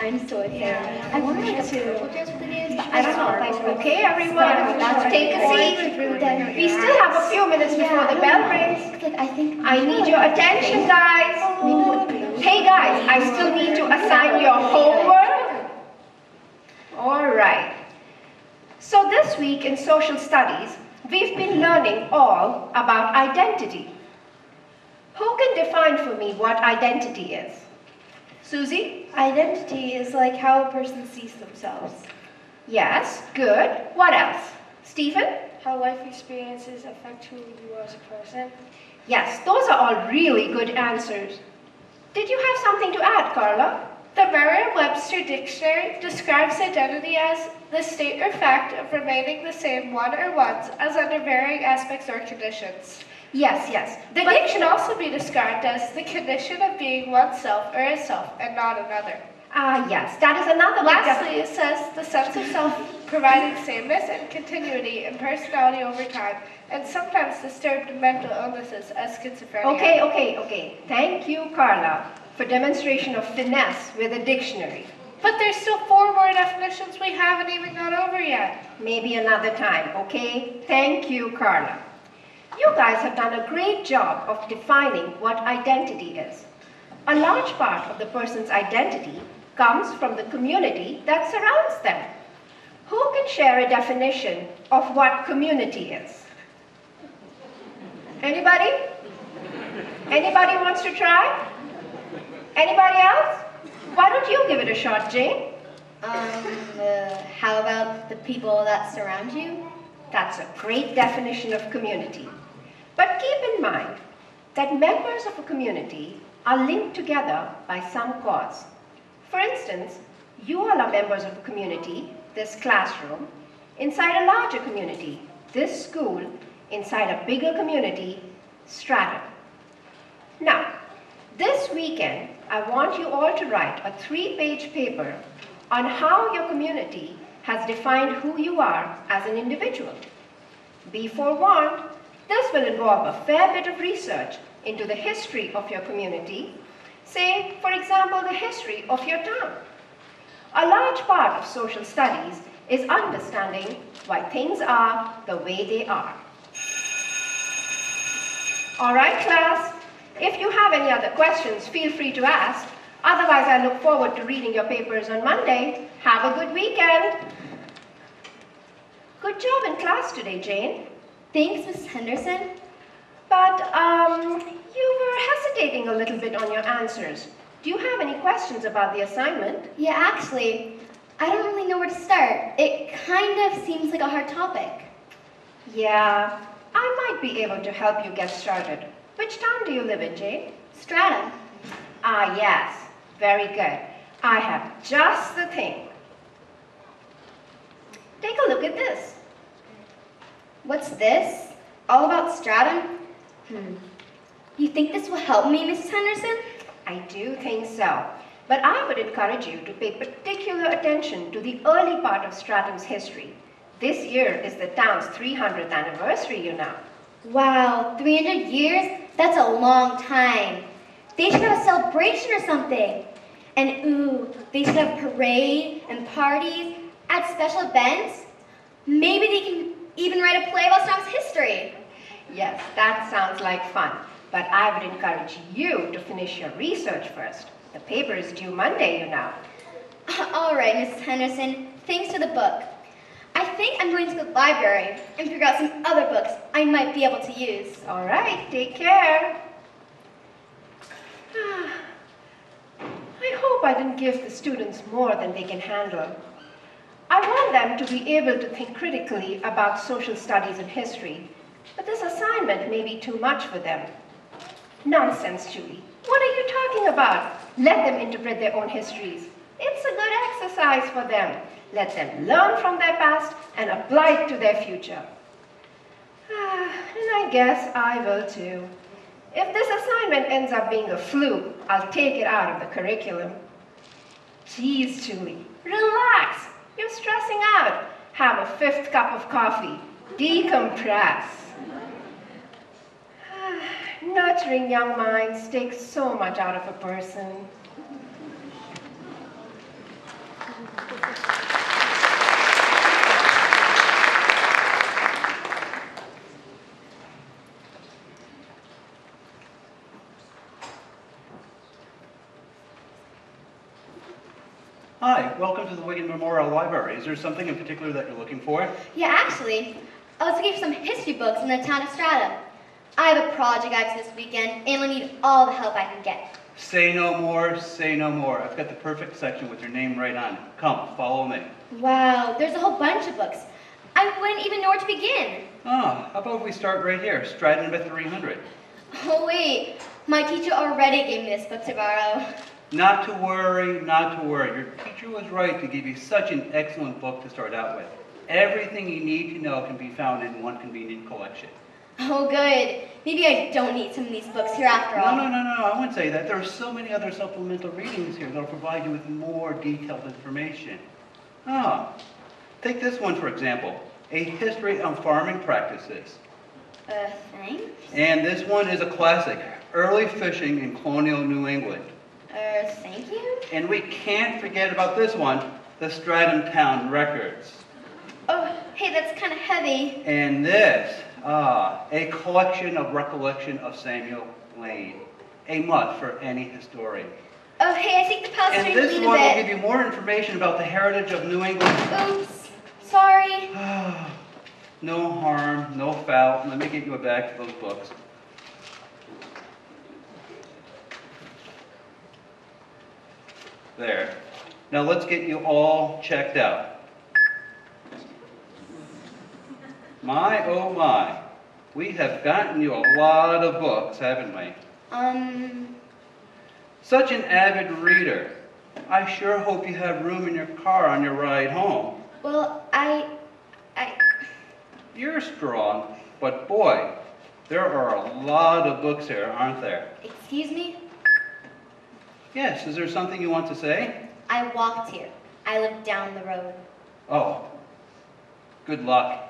I'm so excited. I want to like a purple dress with the names, but I don't know. Okay, everyone, take a seat. We still have a few minutes before the bell rings. I need your attention, guys. Hey, guys, I still need to assign your homework. All right. So this week in social studies, we've been learning all about identity. Who can define for me what identity is? Susie? Identity is like how a person sees themselves. Yes, good. What else? Stephen? How life experiences affect who you are as a person. Yes, those are all really good answers. Did you have something to add, Carla? The Merriam-Webster Dictionary describes identity as the state or fact of remaining the same one or ones as under varying aspects or conditions. Yes, yes. But it can also be described as the condition of being oneself or a self and not another. Yes, that is another way. Lastly, it says the sense of self providing sameness and continuity in personality over time, and sometimes disturbed mental illnesses as schizophrenia. Okay. Thank you, Carla, for demonstration of finesse with a dictionary. But there's still 4 more definitions we haven't even gone over yet. Maybe another time, okay? Thank you, Carla. You guys have done a great job of defining what identity is. A large part of the person's identity comes from the community that surrounds them. Who can share a definition of what community is? Anybody? Anybody wants to try? Anybody else? Why don't you give it a shot, Jane? How about the people that surround you? That's a great definition of community. But keep in mind that members of a community are linked together by some cause. For instance, you all are members of a community, this classroom, inside a larger community, this school, inside a bigger community, Stratham. Now, this weekend, I want you all to write a 3-page paper on how your community has defined who you are as an individual. Be forewarned, this will involve a fair bit of research into the history of your community. Say, for example, the history of your town. A large part of social studies is understanding why things are the way they are. All right, class. If you have any other questions, feel free to ask. Otherwise, I look forward to reading your papers on Monday. Have a good weekend. Good job in class today, Jane. Thanks, Mrs. Henderson. But you were hesitating a little bit on your answers. Do you have any questions about the assignment? Yeah, actually, I don't really know where to start. It kind of seems like a hard topic. Yeah, I might be able to help you get started. Which town do you live in, Jane? Stratham. Ah, yes. Very good. I have just the thing. Take a look at this. What's this? All about Stratham? You think this will help me, Mrs. Henderson? I do think so. But I would encourage you to pay particular attention to the early part of Stratham's history. This year is the town's 300th anniversary, you know. Wow, 300 years? That's a long time. They should have a celebration or something. And ooh, they should have parade and parties, at special events. Maybe they can even write a play about Stratham's history. Yes, that sounds like fun. But I would encourage you to finish your research first. The paper is due Monday, you know. All right, Mrs. Henderson. Thanks for the book. I think I'm going to the library and figure out some other books I might be able to use. All right, take care. I hope I didn't give the students more than they can handle. I want them to be able to think critically about social studies and history, but this assignment may be too much for them. Nonsense, Julie. What are you talking about? Let them interpret their own histories. It's a good exercise for them. Let them learn from their past and apply it to their future. And I guess I will too. If this assignment ends up being a fluke, I'll take it out of the curriculum. Geez, Julie, relax. You're stressing out. Have a 5th cup of coffee. Decompress. Nurturing young minds takes so much out of a person. Hi, welcome to the Wigan Memorial Library. Is there something in particular that you're looking for? Yeah, actually, I was looking for some history books in the town of Stratham. I have a project out this weekend, and I need all the help I can get. Say no more, say no more. I've got the perfect section with your name right on it. Come, follow me. Wow, there's a whole bunch of books. I wouldn't even know where to begin. Ah, how about we start right here, Stratham by 300. Oh wait, my teacher already gave me this book to borrow. Not to worry, not to worry. Your teacher was right to give you such an excellent book to start out with. Everything you need to know can be found in one convenient collection. Oh good, maybe I don't need some of these books here after all. No, I wouldn't say that. There are so many other supplemental readings here that will provide you with more detailed information. Ah, take this one for example, A History of Farming Practices. Thanks? And this one is a classic, Early Fishing in Colonial New England. Thank you? And we can't forget about this one, the Stratham Town Records. Oh, hey, that's kind of heavy. And this, A Collection of Recollection of Samuel Lane. A must for any historian. Oh, hey, I think the poster's And this lean one a will bit. give you more information about the heritage of New England. Oops, sorry. No harm, no foul. Let me get you a bag for those books. There. Now let's get you all checked out. My, oh my. We have gotten you a lot of books, haven't we? Such an avid reader. I sure hope you have room in your car on your ride home. Well, You're strong, but boy, there are a lot of books here, aren't there? excuse me? Yes, is there something you want to say? I walked here. I live down the road. Oh, good luck.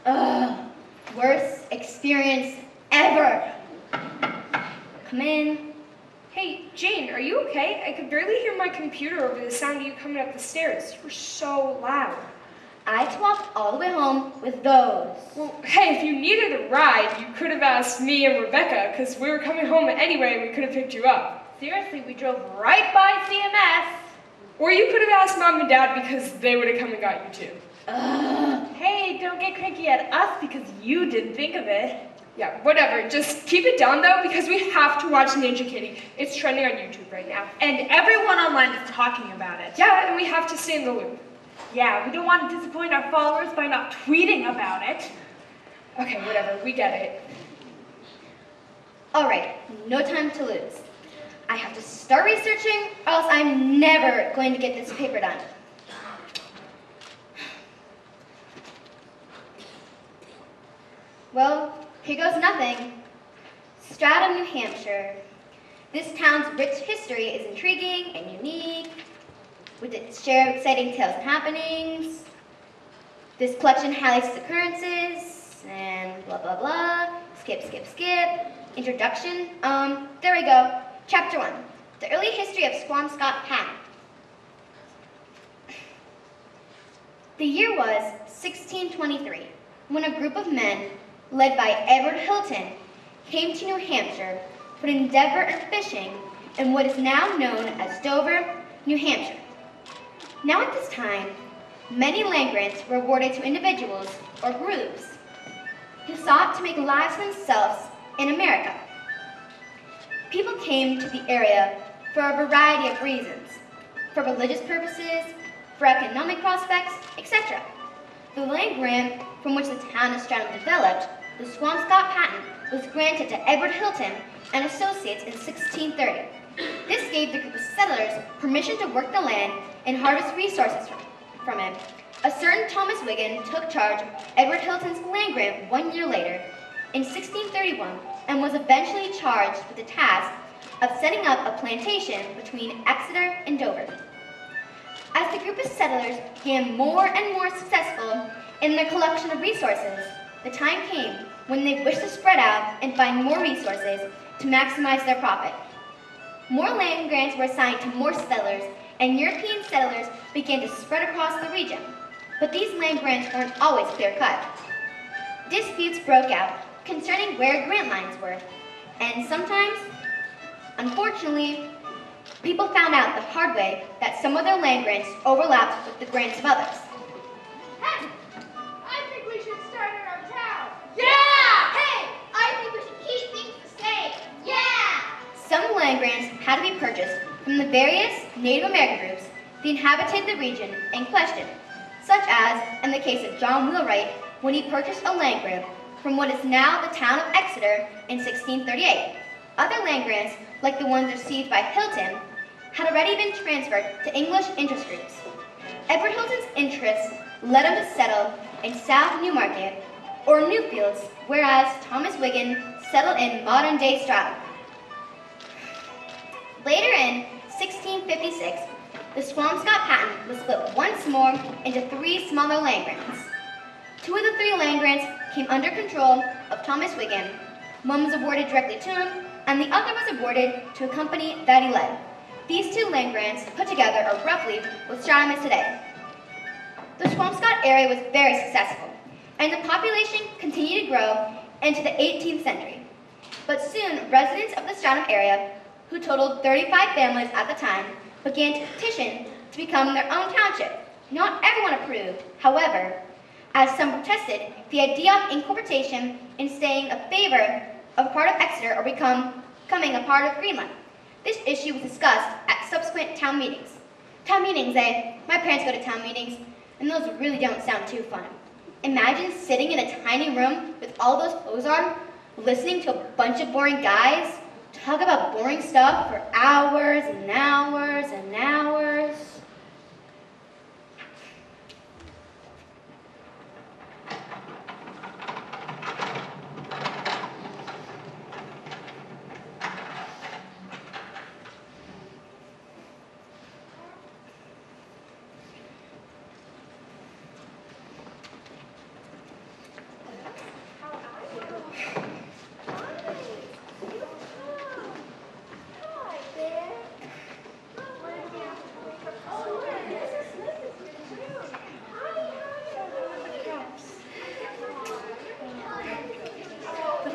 Ugh, worst experience ever. Come in. Hey, Jane, are you okay? I could barely hear my computer over the sound of you coming up the stairs. You were so loud. I had to walk all the way home with those. Well, hey, if you needed a ride, you could have asked me and Rebecca, because we were coming home anyway and we could have picked you up. Seriously, we drove right by CMS. Or you could have asked Mom and Dad, because they would have come and got you too. Ugh. Hey, don't get cranky at us because you didn't think of it. Yeah, whatever. Just keep it down, though, because we have to watch Ninja Kitty. It's trending on YouTube right now. And everyone online is talking about it. Yeah, and we have to stay in the loop. Yeah, we don't want to disappoint our followers by not tweeting about it. Okay, whatever. We get it. All right, no time to lose. I have to start researching, or else I'm never going to get this paper done. Well, here goes nothing. Stratham, New Hampshire. This town's rich history is intriguing and unique, with its share of exciting tales and happenings. This collection highlights its occurrences, and blah, blah, blah. Skip, skip, skip. Introduction. There we go. Chapter 1. The early history of Squamscott Patent. The year was 1623, when a group of men, led by Edward Hilton, came to New Hampshire for an endeavor in fishing in what is now known as Dover, New Hampshire. Now at this time, many land grants were awarded to individuals or groups who sought to make lives for themselves in America. People came to the area for a variety of reasons, for religious purposes, for economic prospects, etc. The land grant from which the town of Stratham developed, the Squamscott Patent, was granted to Edward Hilton and Associates in 1630. This gave the group of settlers permission to work the land and harvest resources from it. A certain Thomas Wigan took charge of Edward Hilton's land grant 1 year later, in 1631, and was eventually charged with the task of setting up a plantation between Exeter and Dover. as the group of settlers became more and more successful in their collection of resources, the time came when they wished to spread out and find more resources to maximize their profit. More land grants were assigned to more settlers, and European settlers began to spread across the region. But these land grants weren't always clear-cut. Disputes broke out concerning where grant lines were, and sometimes, unfortunately, people found out the hard way that some of their land grants overlapped with the grants of others. Hey! I think we should start in our town. Yeah! Hey! I think we should keep things the same. Yeah! Some land grants had to be purchased from the various Native American groups that inhabited the region in question, such as in the case of John Wheelwright when he purchased a land grant from what is now the town of Exeter in 1638. Other land grants, like the ones received by Hilton, had already been transferred to English interest groups. Edward Hilton's interests led him to settle in South Newmarket or Newfields, whereas Thomas Wiggin settled in modern-day Stratham. Later in 1656, the Swampscott patent was split once more into 3 smaller land grants. 2 of the 3 land grants came under control of Thomas Wiggin. One was awarded directly to him, and the other was awarded to a company that he led. These 2 land grants put together are roughly what Stratham is today. The Swampscott area was very successful, and the population continued to grow into the 18th century. But soon, residents of the Stratham area, who totaled 35 families at the time, began to petition to become their own township. Not everyone approved, however, as some protested the idea of incorporation and staying a favor of a part of Exeter or becoming a part of Greenland. This issue was discussed at subsequent town meetings. Town meetings, eh? My parents go to town meetings, and those really don't sound too fun. Imagine sitting in a tiny room with all those clothes on, listening to a bunch of boring guys talk about boring stuff for hours and hours and hours.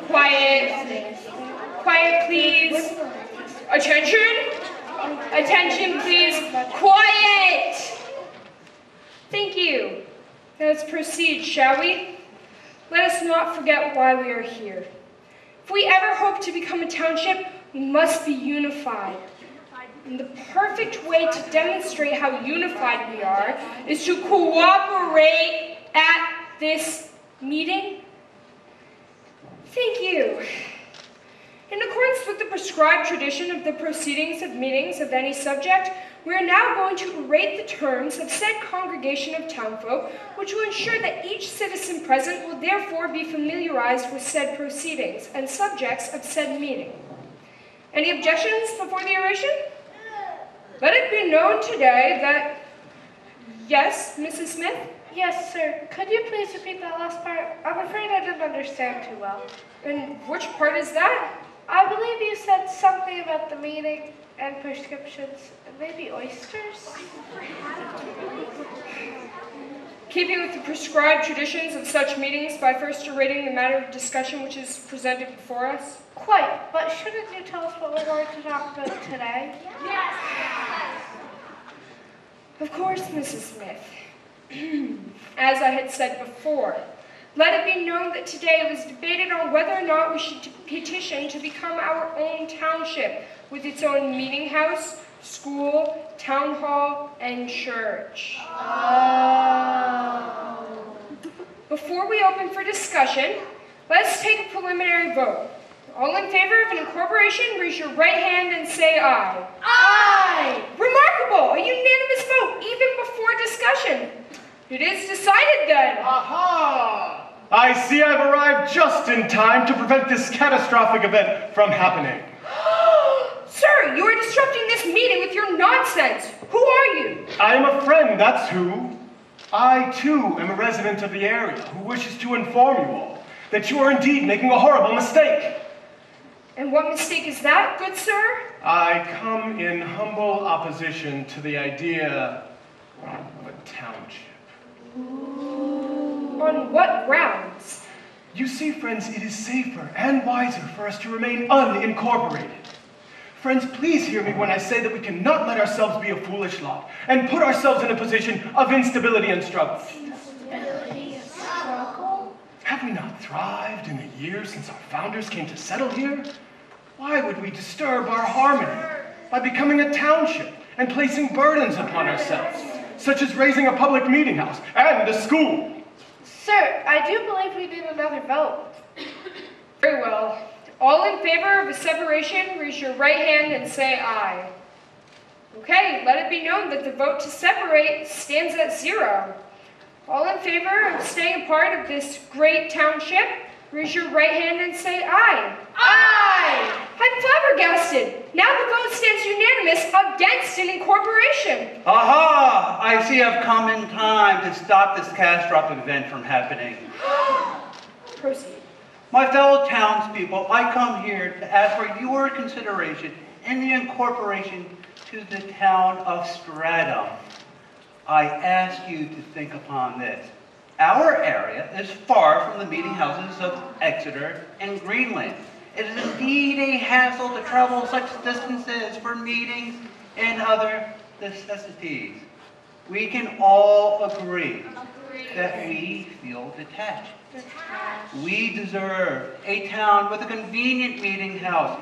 Quiet. Quiet, please. Attention. Attention, please. Quiet. Thank you. Let's proceed, shall we? Let us not forget why we are here. If we ever hope to become a township, we must be unified. And the perfect way to demonstrate how unified we are is to cooperate at this meeting. Thank you. In accordance with the prescribed tradition of the proceedings of meetings of any subject, we are now going to rate the terms of said congregation of townfolk, which will ensure that each citizen present will therefore be familiarized with said proceedings and subjects of said meeting. Any objections before the oration? Let it be known today that... Yes, Mrs. Smith? Yes, sir. Could you please repeat that last part? I'm afraid I didn't understand too well. And which part is that? I believe you said something about the meeting and prescriptions, and maybe oysters? Keeping with the prescribed traditions of such meetings by first orating the matter of discussion which is presented before us? Quite, but shouldn't you tell us what we're going to talk about today? Yes! Of course, Mrs. Smith. As I had said before, let it be known that today it was debated on whether or not we should petition to become our own township with its own meeting house, school, town hall, and church. Oh. Before we open for discussion, let's take a preliminary vote. All in favor of an incorporation, raise your right hand and say aye. Aye! Remarkable! A unanimous vote, even before discussion. It is decided then. Aha! I see I've arrived just in time to prevent this catastrophic event from happening. Sir, Sir, you are disrupting this meeting with your nonsense. Who are you? I am a friend, that's who. I, too, am a resident of the area who wishes to inform you all that you are indeed making a horrible mistake. And what mistake is that, good sir? I come in humble opposition to the idea of a township. On what grounds? You see, friends, it is safer and wiser for us to remain unincorporated. Friends, please hear me when I say that we cannot let ourselves be a foolish lot and put ourselves in a position of instability and struggle. Instability and struggle? Have we not thrived in the years since our founders came to settle here? Why would we disturb our harmony by becoming a township and placing burdens upon ourselves, such as raising a public meeting house and a school? Sir, I do believe we need another vote. Very well. All in favor of a separation, raise your right hand and say aye. Okay, let it be known that the vote to separate stands at 0. All in favor of staying a part of this great township, raise your right hand and say aye. Aye! I'm flabbergasted. Now the vote stands unanimous against an incorporation. Aha! I see I've come in time to stop this catastrophic event from happening. Proceed. My fellow townspeople, I come here to ask for your consideration in the incorporation to the town of Stratham. I ask you to think upon this. Our area is far from the meeting houses of Exeter and Greenland. It is indeed a hassle to travel such distances for meetings and other necessities. We can all agree that we feel detached. We deserve a town with a convenient meeting house,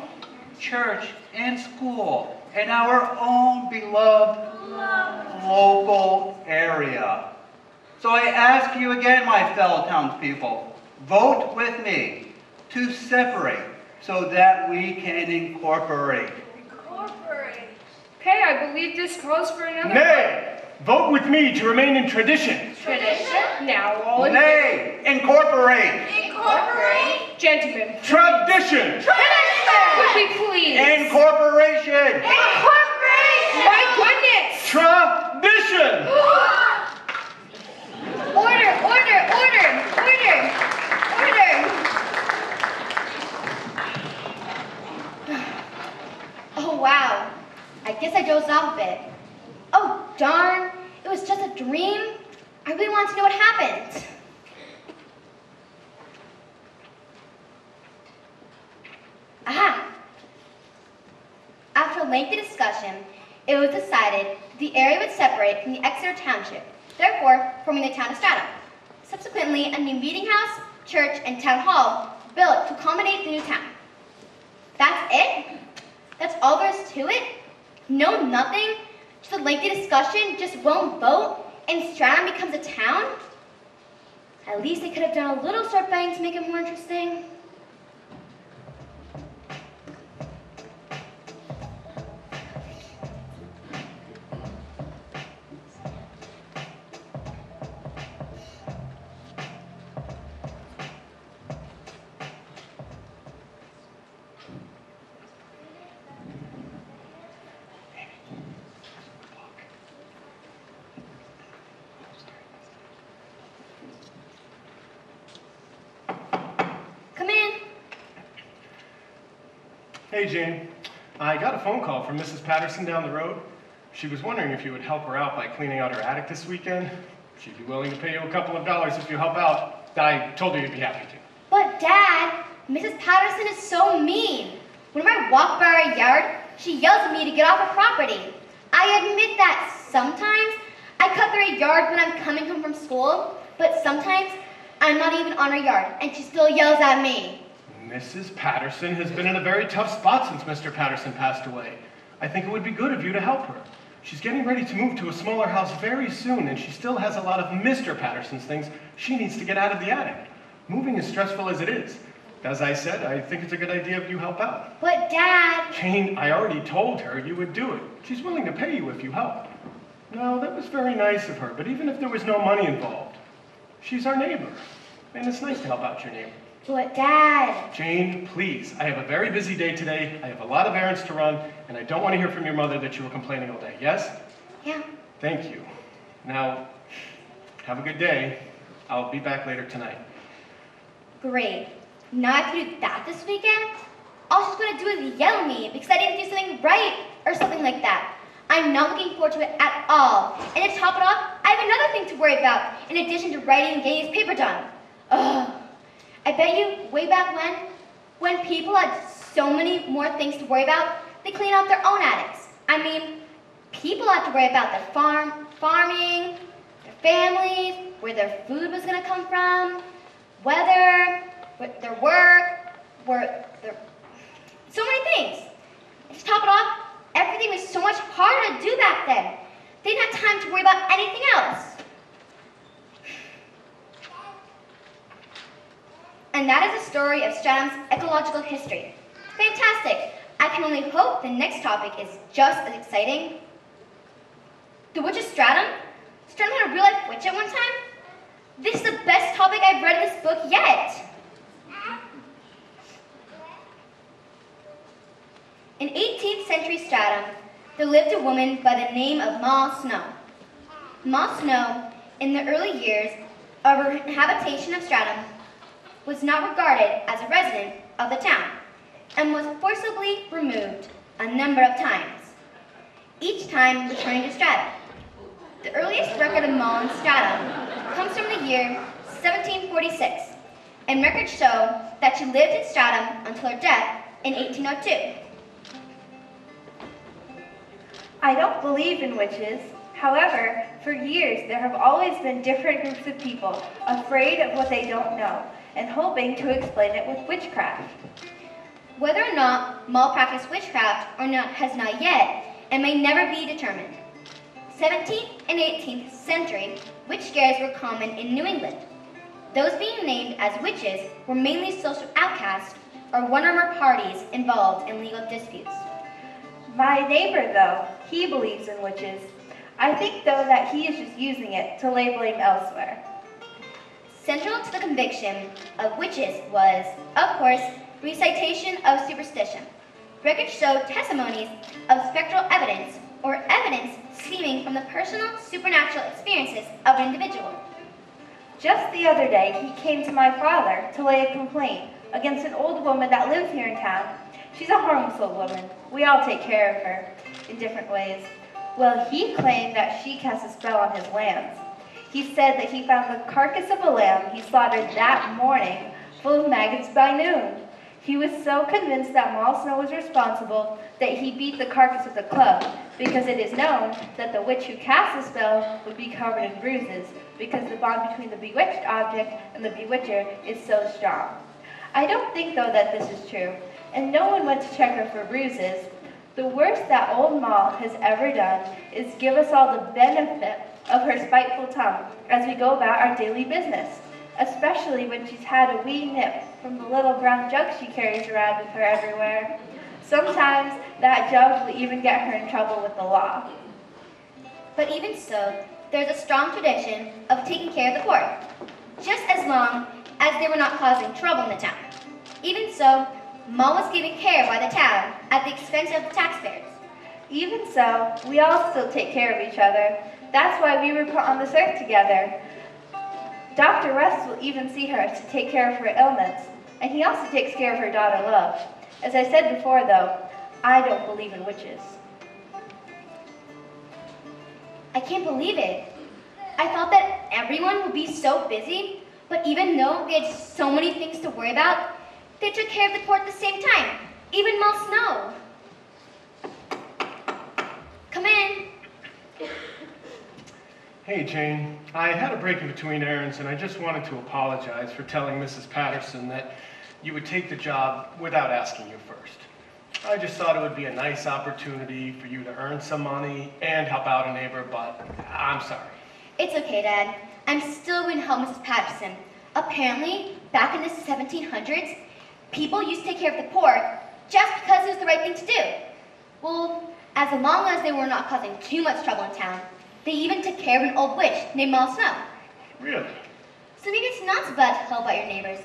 church, and school in our own beloved local area. So I ask you again, my fellow townspeople, vote with me to separate so that we can incorporate. Okay, I believe this calls for another Nay! Vote with me to remain in tradition. tradition. Now all in Nay, incorporate. Incorporate. Gentlemen, Tradition! could we please? Incorporation. My goodness! Tradition! Order, order, order, order, order. Oh, wow. I guess I dozed off a bit. Oh, darn. It was just a dream. I really want to know what happened. Aha! After a lengthy discussion, it was decided the area would separate from the Exeter Township, therefore forming the town of Stratham. Subsequently, a new meeting house, church, and town hall built to accommodate the new town. That's it? That's all there is to it? No, nothing? Just a lengthy discussion, just won't vote, and Stratham becomes a town? At least they could have done a little start buying to make it more interesting. Hey, Jane. I got a phone call from Mrs. Patterson down the road. She was wondering if you would help her out by cleaning out her attic this weekend. She'd be willing to pay you a couple of dollars if you help out. I told her you'd be happy to. But Dad, Mrs. Patterson is so mean. Whenever I walk by our yard, she yells at me to get off her property. I admit that sometimes I cut through her yard when I'm coming home from school, but sometimes I'm not even on her yard, and she still yells at me. Mrs. Patterson has been in a very tough spot since Mr. Patterson passed away. I think it would be good of you to help her. She's getting ready to move to a smaller house very soon, and she still has a lot of Mr. Patterson's things she needs to get out of the attic. Moving is stressful as it is. As I said, I think it's a good idea if you help out. But Dad... Jane, I already told her you would do it. She's willing to pay you if you help. No, that was very nice of her, but even if there was no money involved, she's our neighbor, and it's nice to help out your neighbor. But Dad... Jane, please. I have a very busy day today. I have a lot of errands to run, and I don't want to hear from your mother that you were complaining all day. Yes? Yeah. Thank you. Now, have a good day. I'll be back later tonight. Great. Now I have to do that this weekend? All she's going to do is yell at me because I didn't do something right or something like that. I'm not looking forward to it at all. And to top it off, I have another thing to worry about in addition to writing and getting his paper done. Ugh. I bet you way back when people had so many more things to worry about, they clean out their own attics. I mean, people had to worry about their farming, their families, where their food was going to come from, weather, their work, so many things. And to top it off, everything was so much harder to do back then. They didn't have time to worry about anything else. And that is the story of Stratham's ecological history. Fantastic. I can only hope the next topic is just as exciting. The witch of Stratham? Stratham had a real-life witch at one time? This is the best topic I've read in this book yet. In 18th century Stratham, there lived a woman by the name of Ma Snow. Ma Snow, in the early years of her habitation of Stratham, was not regarded as a resident of the town and was forcibly removed a number of times, each time returning to Stratham. The earliest record of Ma in Stratham comes from the year 1746, and records show that she lived in Stratham until her death in 1802. I don't believe in witches. However, for years there have always been different groups of people afraid of what they don't know and hoping to explain it with witchcraft. Whether or not Ma practiced witchcraft or not has not yet and may never be determined. 17th and 18th century witch scares were common in New England. Those being named as witches were mainly social outcasts or one or more parties involved in legal disputes. My neighbor, though, he believes in witches. I think, though, that he is just using it to lay blame elsewhere. Central to the conviction of witches was, of course, recitation of superstition. Records show testimonies of spectral evidence or evidence stemming from the personal supernatural experiences of an individual. Just the other day, he came to my father to lay a complaint against an old woman that lives here in town. She's a harmless old woman. We all take care of her in different ways. Well, he claimed that she cast a spell on his lambs. He said that he found the carcass of a lamb he slaughtered that morning full of maggots by noon. He was so convinced that Ma Snow was responsible that he beat the carcass with a club, because it is known that the witch who cast the spell would be covered in bruises, because the bond between the bewitched object and the bewitcher is so strong. I don't think, though, that this is true, and no one went to check her for bruises. The worst that old Ma has ever done is give us all the benefit of her spiteful tongue as we go about our daily business, especially when she's had a wee nip from the little brown jug she carries around with her everywhere. Sometimes that jug will even get her in trouble with the law. But even so, there's a strong tradition of taking care of the poor, just as long as they were not causing trouble in the town. Even so, Ma was given care by the town at the expense of the taxpayers. Even so, we all still take care of each other. That's why we were put on this earth together. Dr. Russ will even see her to take care of her ailments, and he also takes care of her daughter Love. As I said before, though, I don't believe in witches. I can't believe it. I thought that everyone would be so busy, but even though they had so many things to worry about, they took care of the poor at the same time, even Ma Snow. Come in. Hey, Jane. I had a break in between errands, and I just wanted to apologize for telling Mrs. Patterson that you would take the job without asking you first. I just thought it would be a nice opportunity for you to earn some money and help out a neighbor, but I'm sorry. It's okay, Dad. I'm still going to help Mrs. Patterson. Apparently, back in the 1700s, people used to take care of the poor just because it was the right thing to do. Well, as long as they were not causing too much trouble in town, they even took care of an old witch named Ma Snow. Really? So maybe it's not so bad to help out your neighbors.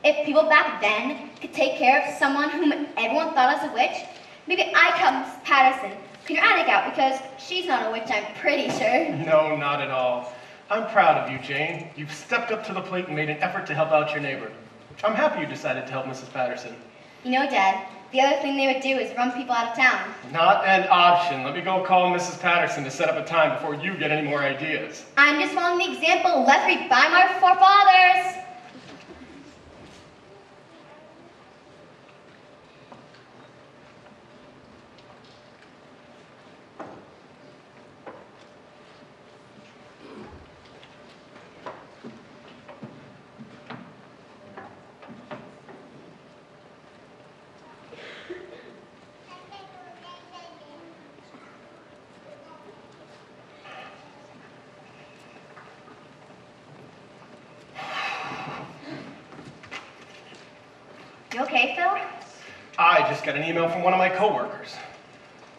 If people back then could take care of someone whom everyone thought was a witch, maybe I could help Mrs. Patterson clean her attic out because she's not a witch, I'm pretty sure. No, not at all. I'm proud of you, Jane. You've stepped up to the plate and made an effort to help out your neighbor. I'm happy you decided to help Mrs. Patterson. You know, Dad, the other thing they would do is run people out of town. Not an option. Let me go call Mrs. Patterson to set up a time before you get any more ideas. I'm just following the example left me by my forefathers. You okay, Phil? I just got an email from one of my coworkers.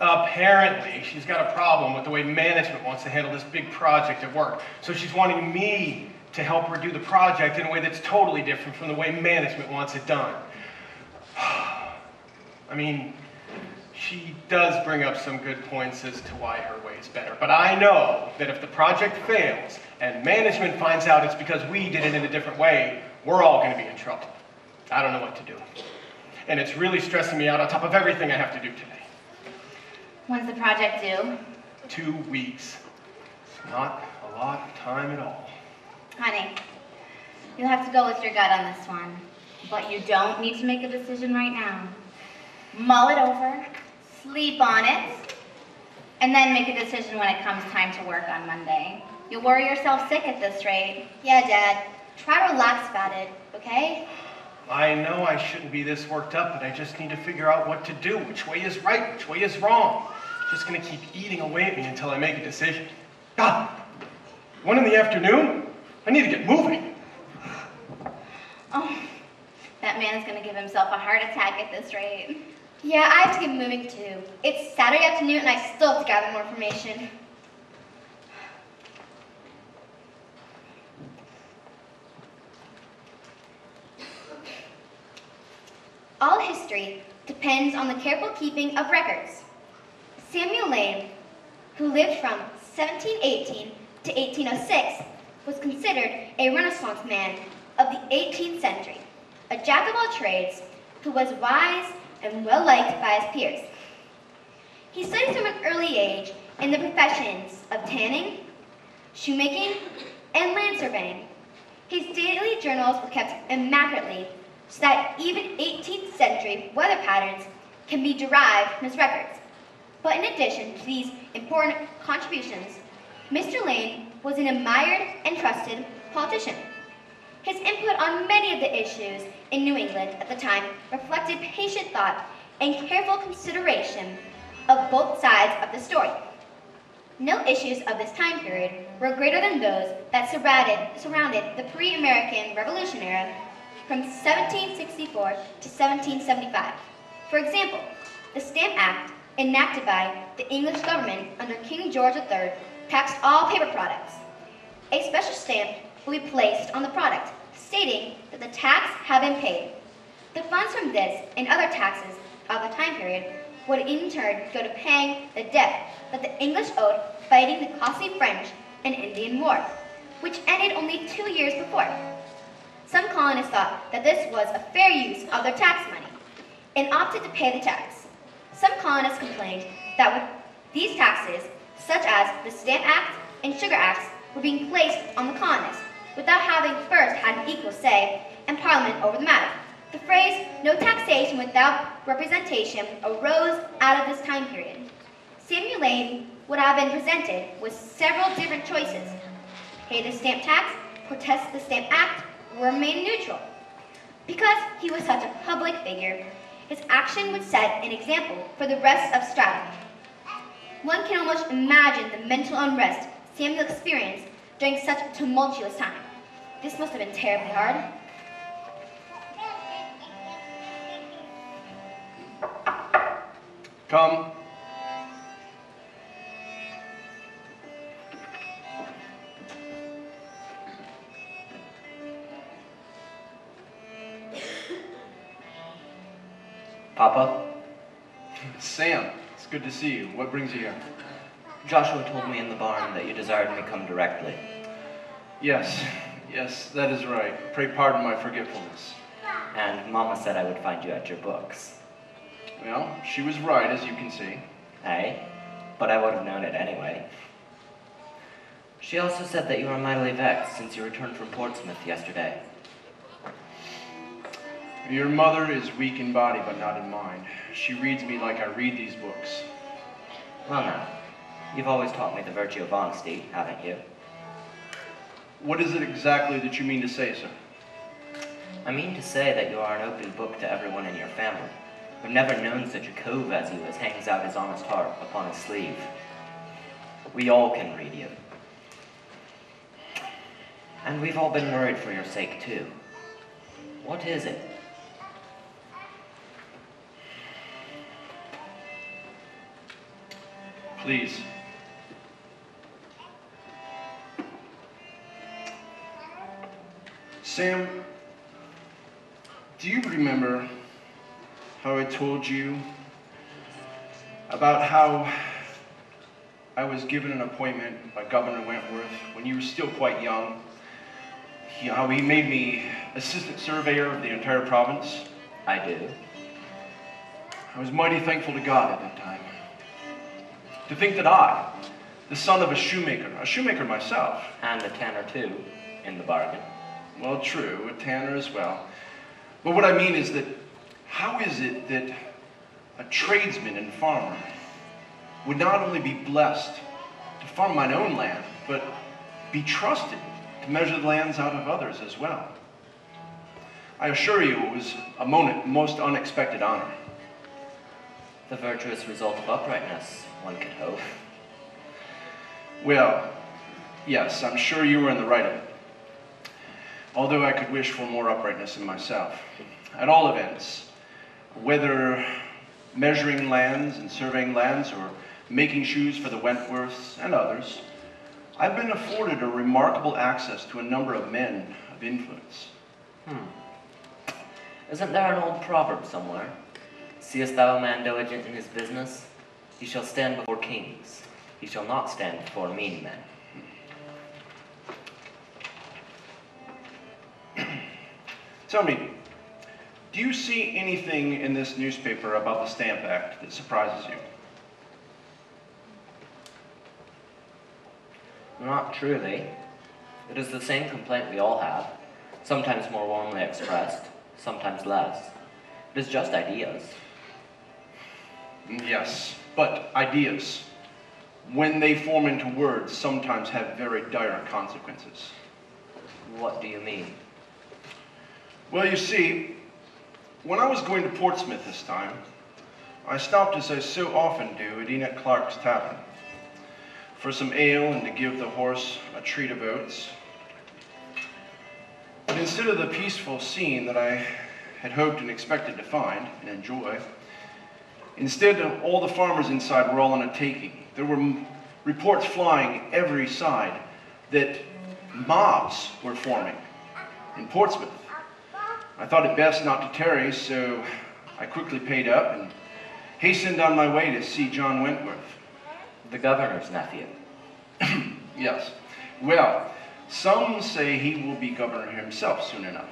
Apparently, she's got a problem with the way management wants to handle this big project at work. So she's wanting me to help her do the project in a way that's totally different from the way management wants it done. I mean, she does bring up some good points as to why her way is better. But I know that if the project fails and management finds out it's because we did it in a different way, we're all going to be in trouble. I don't know what to do. And it's really stressing me out on top of everything I have to do today. When's the project due? 2 weeks. It's not a lot of time at all. Honey, you'll have to go with your gut on this one. But you don't need to make a decision right now. Mull it over, sleep on it, and then make a decision when it comes time to work on Monday. You'll worry yourself sick at this rate. Yeah, Dad. Try to relax about it, okay? I know I shouldn't be this worked up, but I just need to figure out what to do. Which way is right, which way is wrong. Just gonna keep eating away at me until I make a decision. God, 1 in the afternoon? I need to get moving. Oh, that man's gonna give himself a heart attack at this rate. Yeah, I have to get moving too. It's Saturday afternoon and I still have to gather more information. All history depends on the careful keeping of records. Samuel Lane, who lived from 1718 to 1806, was considered a Renaissance man of the 18th century, a jack of all trades who was wise and well liked by his peers. He studied from an early age in the professions of tanning, shoemaking, and land surveying. His daily journals were kept immaculately so that even 18th century weather patterns can be derived from his records. But in addition to these important contributions, Mr. Lane was an admired and trusted politician. His input on many of the issues in New England at the time reflected patient thought and careful consideration of both sides of the story. No issues of this time period were greater than those that surrounded the pre-American Revolution era from 1764 to 1775. For example, the Stamp Act, enacted by the English government under King George III, taxed all paper products. A special stamp will be placed on the product, stating that the tax had been paid. The funds from this and other taxes of the time period would in turn go to paying the debt that the English owed fighting the costly French and Indian War, which ended only 2 years before. Some colonists thought that this was a fair use of their tax money and opted to pay the tax. Some colonists complained that with these taxes, such as the Stamp Act and Sugar Acts, were being placed on the colonists without having first had an equal say in Parliament over the matter. The phrase, "no taxation without representation," arose out of this time period. Samuel Lane would have been presented with several different choices: pay the stamp tax, protest the Stamp Act, or remain neutral. Because he was such a public figure, his action would set an example for the rest of Stratham. One can almost imagine the mental unrest Samuel experienced during such a tumultuous time. This must have been terribly hard. Come. Papa? Sam, it's good to see you. What brings you here? Joshua told me in the barn that you desired me come directly. Yes, that is right. Pray pardon my forgetfulness. And Mama said I would find you at your books. Well, she was right, as you can see. Aye, but I would have known it anyway. She also said that you were mightily vexed since you returned from Portsmouth yesterday. Your mother is weak in body, but not in mind. She reads me like I read these books. Well now, you've always taught me the virtue of honesty, haven't you? What is it exactly that you mean to say, sir? I mean to say that you are an open book to everyone in your family. I've never known such a cove as you as hangs out his honest heart upon his sleeve. We all can read you. And we've all been worried for your sake, too. What is it? Please. Sam, do you remember how I told you about how I was given an appointment by Governor Wentworth when you were still quite young? How he made me assistant surveyor of the entire province? I do. I was mighty thankful to God at that time. To think that I, the son of a shoemaker myself. And a tanner too, in the bargain. Well, true, a tanner as well. But what I mean is that, how is it that a tradesman and farmer would not only be blessed to farm mine own land, but be trusted to measure the lands out of others as well? I assure you it was a most unexpected honor. The virtuous result of uprightness, one could hope. Well, yes, I'm sure you were in the right of it. Although I could wish for more uprightness in myself. At all events, whether measuring lands and surveying lands or making shoes for the Wentworths and others, I've been afforded a remarkable access to a number of men of influence. Isn't there an old proverb somewhere? Seest thou a man diligent in his business? He shall stand before kings. He shall not stand before mean men. Tell me, do you see anything in this newspaper about the Stamp Act that surprises you? Not truly. It is the same complaint we all have, sometimes more warmly expressed, sometimes less. It is just ideas. Yes, but ideas, when they form into words, sometimes have very dire consequences. What do you mean? Well, you see, when I was going to Portsmouth this time, I stopped, as I so often do, at Enoch Clark's tavern for some ale and to give the horse a treat of oats. But instead of the peaceful scene that I had hoped and expected to find and enjoy, instead, all the farmers inside were all on a taking. There were reports flying every side that mobs were forming in Portsmouth. I thought it best not to tarry, so I quickly paid up and hastened on my way to see John Wentworth. The governor's nephew. Yes. Well, some say he will be governor himself soon enough.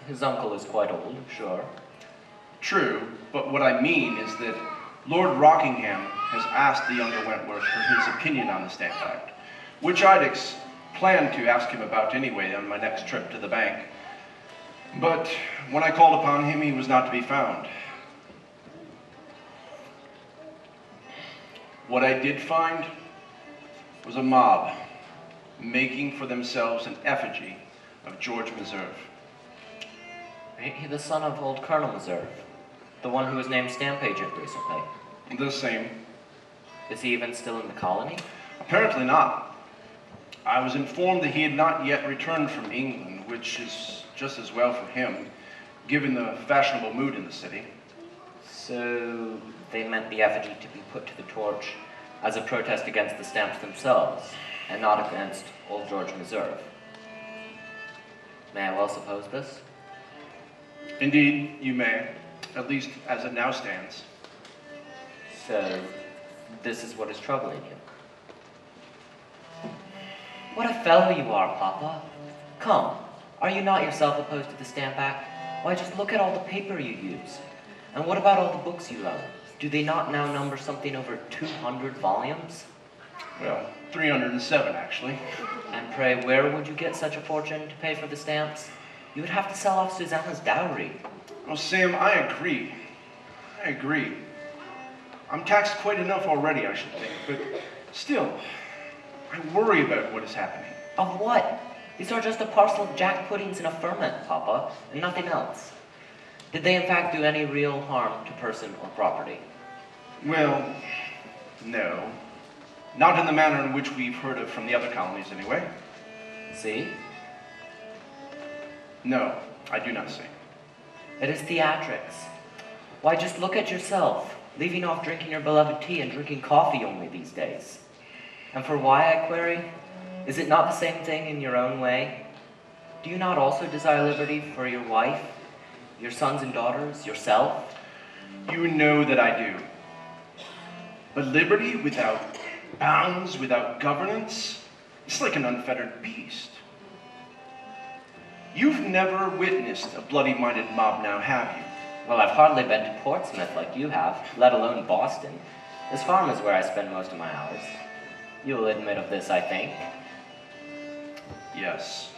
His uncle is quite old, sure. True, but what I mean is that Lord Rockingham has asked the younger Wentworth for his opinion on the Stamp Act, which I'd planned to ask him about anyway on my next trip to the bank. But when I called upon him, he was not to be found. What I did find was a mob making for themselves an effigy of George Meserve. Ain't he the son of old Colonel Meserve? The one who was named stamp agent recently? The same. Is he even still in the colony? Apparently not. I was informed that he had not yet returned from England, which is just as well for him, given the fashionable mood in the city. So they meant the effigy to be put to the torch as a protest against the stamps themselves, and not against old George Meserve. May I well suppose this? Indeed, you may. at least as it now stands. So, this is what is troubling you. What a fellow you are, Papa. Come, are you not yourself opposed to the Stamp Act? Why, just look at all the paper you use. And what about all the books you own? Do they not now number something over 200 volumes? Well, 307, actually. And pray, where would you get such a fortune to pay for the stamps? You would have to sell off Susanna's dowry. Well, Sam, I agree. I'm taxed quite enough already, I should think, but still, I worry about what is happening. Of what? These are just a parcel of jack puddings in a ferment, Papa, and nothing else. Did they in fact do any real harm to person or property? Well, no. Not in the manner in which we've heard of from the other colonies, anyway. See? No, I do not see. It is theatrics. Why, just look at yourself, leaving off drinking your beloved tea and drinking coffee only these days. And for why, I query? Is it not the same thing in your own way? Do you not also desire liberty for your wife, your sons and daughters, yourself? You know that I do. But liberty without bounds, without governance, it's like an unfettered beast. You've never witnessed a bloody-minded mob now, have you? Well, I've hardly been to Portsmouth like you have, let alone Boston. This farm is where I spend most of my hours. You will admit of this, I think. Yes.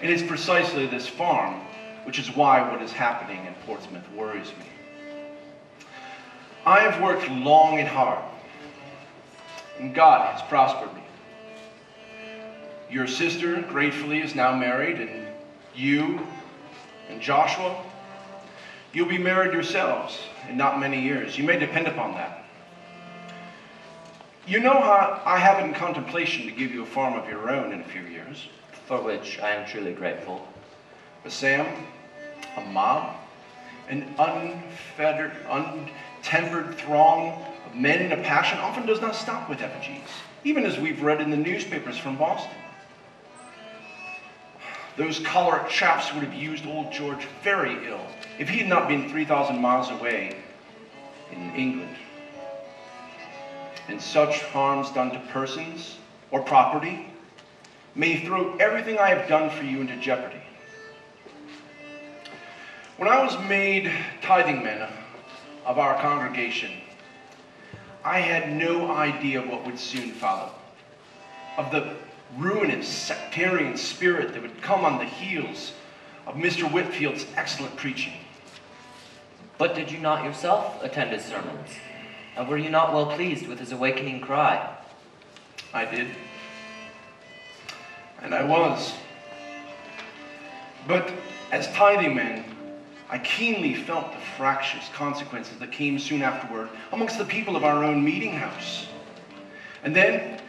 It is precisely this farm, which is why what is happening in Portsmouth worries me. I have worked long and hard, and God has prospered me. Your sister, gratefully, is now married, and you and Joshua, you'll be married yourselves in not many years. You may depend upon that. You know how I have it in contemplation to give you a farm of your own in a few years. For which I am truly grateful. But Sam, a mob, an unfettered, untempered throng of men in a passion often does not stop with effigies, even as we've read in the newspapers from Boston. Those choleric chaps would have used old George very ill if he had not been 3,000 miles away in England. And such harms done to persons or property may throw everything I have done for you into jeopardy. When I was made tithing man of our congregation, I had no idea what would soon follow, of the ruinous sectarian spirit that would come on the heels of Mr. Whitfield's excellent preaching. But did you not yourself attend his sermons? And were you not well pleased with his awakening cry? I did. And I was. But as tithing man, I keenly felt the fractious consequences that came soon afterward amongst the people of our own meeting house. And then,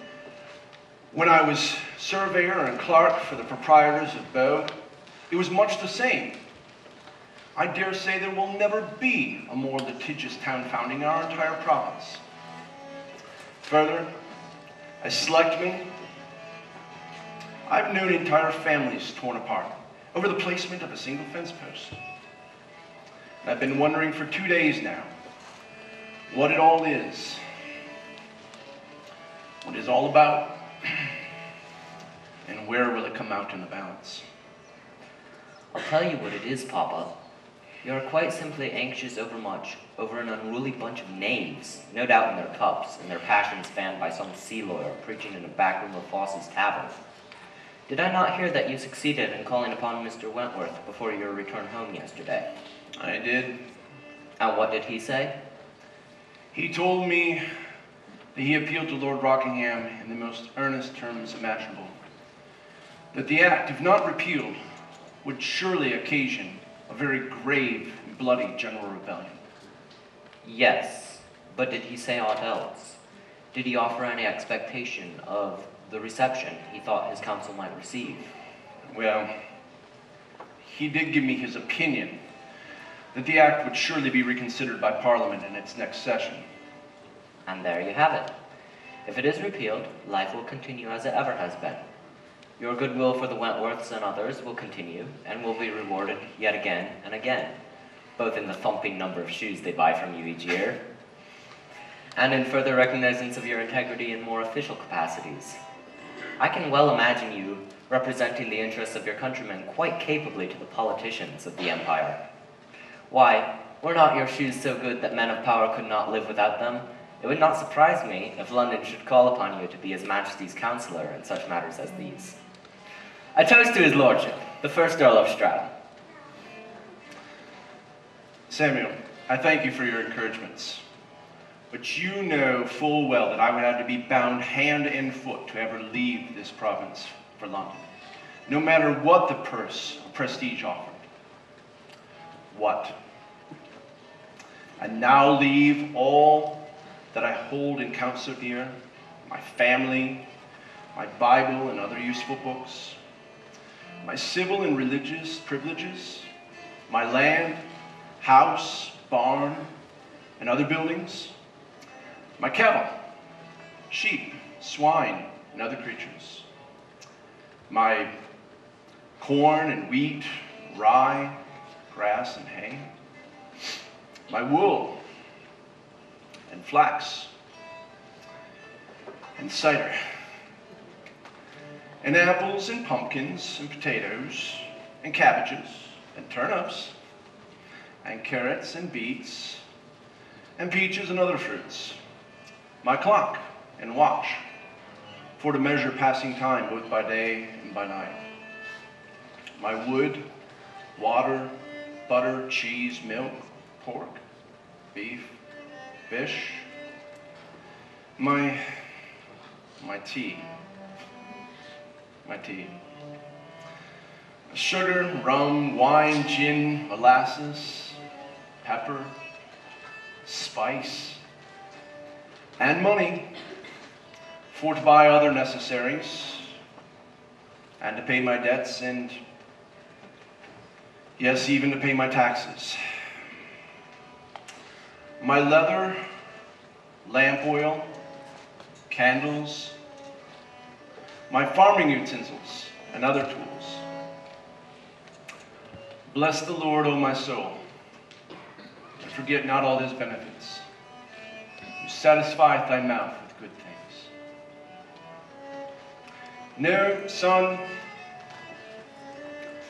when I was surveyor and clerk for the proprietors of Bow, it was much the same. I dare say there will never be a more litigious town founding in our entire province. Further, as selectman, I've known entire families torn apart over the placement of a single fence post. And I've been wondering for 2 days now what it all is, what it's all about, and where will it come out in the balance. I'll tell you what it is, Papa. You are quite simply anxious overmuch over an unruly bunch of knaves, no doubt in their cups, and their passions fanned by some sea lawyer preaching in a back room of Foss's tavern. Did I not hear that you succeeded in calling upon Mr. Wentworth before your return home yesterday? I did. And what did he say? He told me that he appealed to Lord Rockingham in the most earnest terms imaginable, that the act, if not repealed, would surely occasion a very grave and bloody general rebellion. Yes, but did he say aught else? Did he offer any expectation of the reception he thought his council might receive? Well, he did give me his opinion that the act would surely be reconsidered by Parliament in its next session. And there you have it. If it is repealed, life will continue as it ever has been. Your goodwill for the Wentworths and others will continue, and will be rewarded yet again and again. both in the thumping number of shoes they buy from you each year, and in further recognizance of your integrity in more official capacities. I can well imagine you representing the interests of your countrymen quite capably to the politicians of the empire. Why, were not your shoes so good that men of power could not live without them, it would not surprise me if London should call upon you to be His Majesty's counsellor in such matters as these. I toast to His Lordship, the first Earl of Stratham. Samuel, I thank you for your encouragements. But you know full well that I would have to be bound hand and foot to ever leave this province for London, no matter what the purse or prestige offered. What? And now leave all that I hold in count so dear, my family, my Bible and other useful books, my civil and religious privileges, my land, house, barn, and other buildings, my cattle, sheep, swine, and other creatures, my corn and wheat, rye, grass and hay, my wool and flax and cider, and apples and pumpkins and potatoes and cabbages and turnips and carrots and beets and peaches and other fruits, my clock and watch, for to measure passing time both by day and by night, my wood, water, butter, cheese, milk, pork, beef, fish, my tea, sugar, rum, wine, gin, molasses, pepper, spice, and money for to buy other necessaries and to pay my debts and, yes, even to pay my taxes. My leather, lamp oil, candles, my farming utensils, and other tools. Bless the Lord, O my soul, and forget not all His benefits, who satisfieth thy mouth with good things. No, son,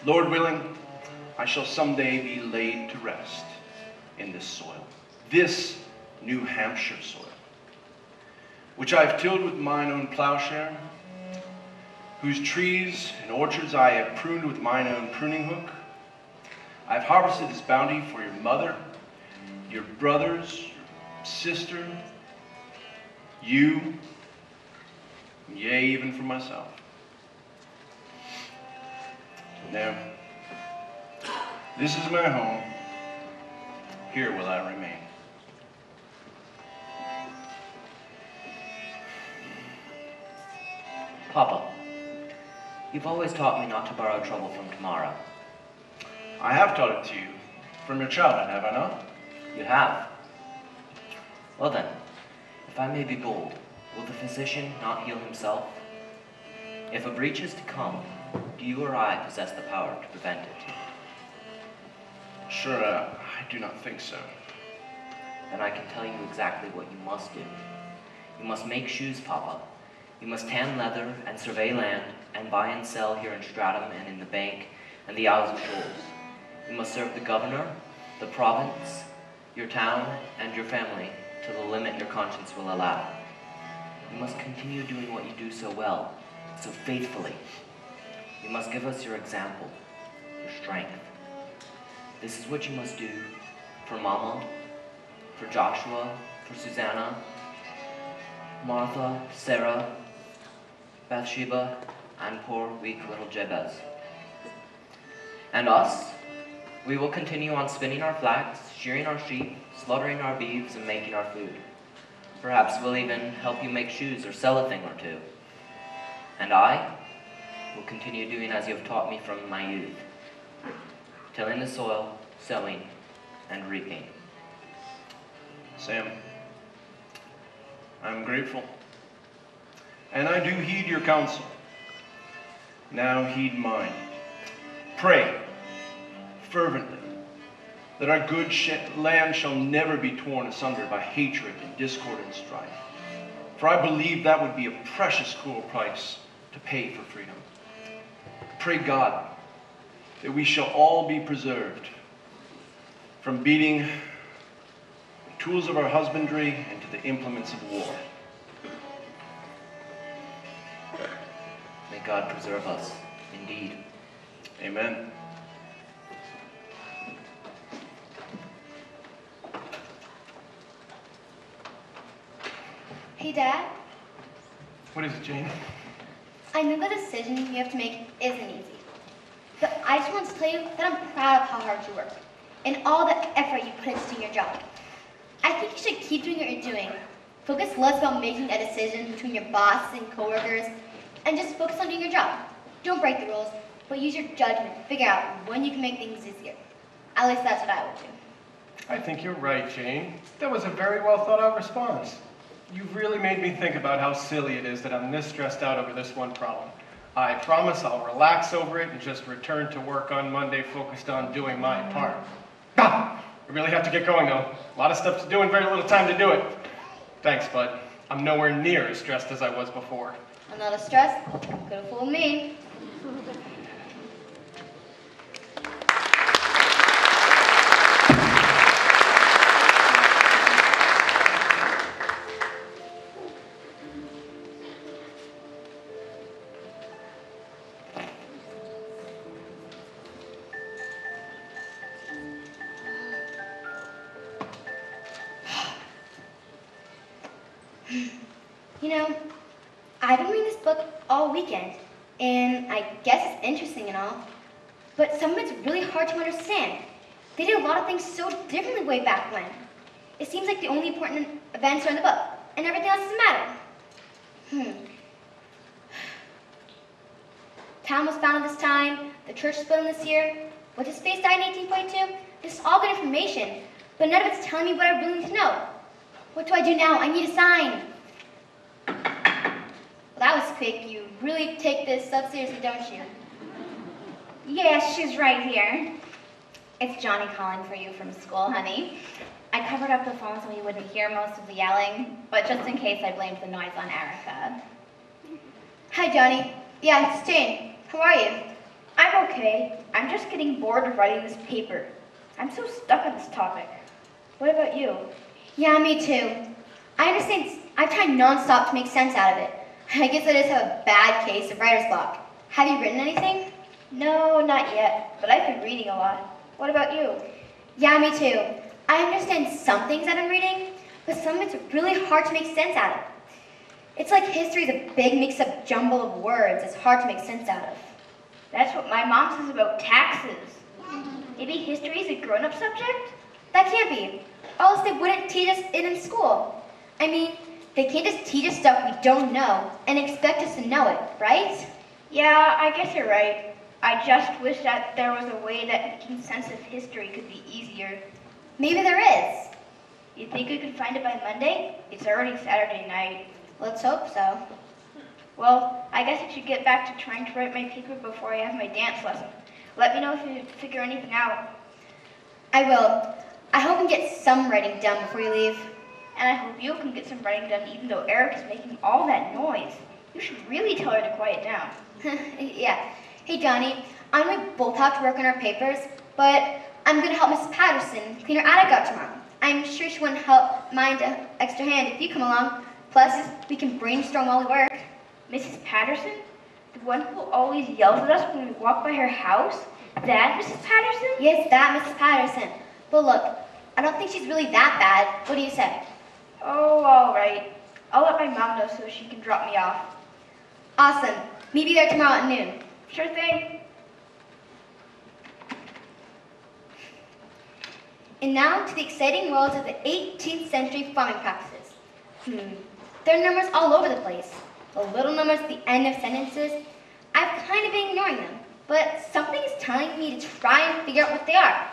Lord willing, I shall someday be laid to rest in this soil, this New Hampshire soil, which I have tilled with mine own plowshare, whose trees and orchards I have pruned with mine own pruning hook. I have harvested this bounty for your mother, your brothers, your sister, you, yea, even for myself. Now, this is my home. Here will I remain. Papa, you've always taught me not to borrow trouble from tomorrow. I have taught it to you from your childhood, have I not? You have. Well then, if I may be bold, will the physician not heal himself? If a breach is to come, do you or I possess the power to prevent it? Sure, I do not think so. Then I can tell you exactly what you must do. You must make shoes, Papa. You must tan leather and survey land and buy and sell here in Stratham and in the bank and the Isles of Shoals. You must serve the governor, the province, your town, and your family to the limit your conscience will allow. You must continue doing what you do so well, so faithfully. You must give us your example, your strength. This is what you must do for Mama, for Joshua, for Susanna, Martha, Sarah, Bathsheba, and poor, weak little Jabez. And us, we will continue on spinning our flax, shearing our sheep, slaughtering our beeves, and making our food. Perhaps we'll even help you make shoes or sell a thing or two. And I will continue doing as you have taught me from my youth, tilling the soil, sowing, and reaping. Sam, I'm grateful, and I do heed your counsel. Now heed mine. Pray fervently that our good land shall never be torn asunder by hatred and discord and strife. For I believe that would be a precious cruel price to pay for freedom. Pray God that we shall all be preserved from beating the tools of our husbandry into the implements of war. May God preserve us, indeed. Amen. Hey, Dad. What is it, Jane? I know the decision you have to make isn't easy. But I just want to tell you that I'm proud of how hard you work and all the effort you put into your job. I think you should keep doing what you're doing. Focus less about making a decision between your boss and coworkers, and just focus on doing your job. Don't break the rules, but use your judgment to figure out when you can make things easier. At least that's what I would do. I think you're right, Jane. That was a very well thought out response. You've really made me think about how silly it is that I'm this stressed out over this one problem. I promise I'll relax over it and just return to work on Monday focused on doing my part. I really have to get going though. A lot of stuff to do and very little time to do it. Thanks, bud. I'm nowhere near as stressed as I was before. I'm not as stressed. Could have fooled me. You know, I've been reading this book all weekend, and I guess it's interesting and all, but some of it's really hard to understand. They did a lot of things so differently way back when. It seems like the only important events are in the book, and everything else doesn't matter. Town was founded this time, the church split in this year, what's his face died in 1842? This is all good information, but none of it's telling me what I really need to know. What do I do now? I need a sign. Well, that was quick. You really take this stuff seriously, don't you? Yes, she's right here. It's Johnny calling for you from school, honey. I covered up the phone so he wouldn't hear most of the yelling, but just in case I blamed the noise on Erica. Hi, Johnny. Yeah, it's Jane. How are you? I'm okay. I'm just getting bored of writing this paper. I'm so stuck on this topic. What about you? Yeah, me too. I understand. I've tried nonstop to make sense out of it. I guess I just have a bad case of writer's block. Have you written anything? No, not yet, but I've been reading a lot. What about you? Yeah, me too. I understand some things I've been reading, but some of it's really hard to make sense out of. It's like history's a big mix-up jumble of words it's hard to make sense out of. That's what my mom says about taxes. Maybe history is a grown-up subject? That can't be. Or else they wouldn't teach us it in school. I mean, they can't just teach us stuff we don't know and expect us to know it, right? Yeah, I guess you're right. I just wish that there was a way that making sense of history could be easier. Maybe there is. You think we could find it by Monday? It's already Saturday night. Let's hope so. Well, I guess I should get back to trying to write my paper before I have my dance lesson. Let me know if you figure anything out. I will. I hope we can get some writing done before you leave. And I hope you can get some writing done even though Eric is making all that noise. You should really tell her to quiet down. Yeah. Hey, Johnny, I know we both have to work on our papers, but I'm going to help Mrs. Patterson clean her attic out tomorrow. I'm sure she wouldn't mind an extra hand if you come along. Plus, we can brainstorm while we work. Mrs. Patterson? The one who always yells at us when we walk by her house? That Mrs. Patterson? Yes, that Mrs. Patterson. But look, I don't think she's really that bad. What do you say? Oh, all right. I'll let my mom know so she can drop me off. Awesome. Meet me there tomorrow at noon. Sure thing. And now to the exciting world of the 18th century farming practices. There are numbers all over the place. The little numbers at the end of sentences. I've kind of been ignoring them, but something is telling me to try and figure out what they are.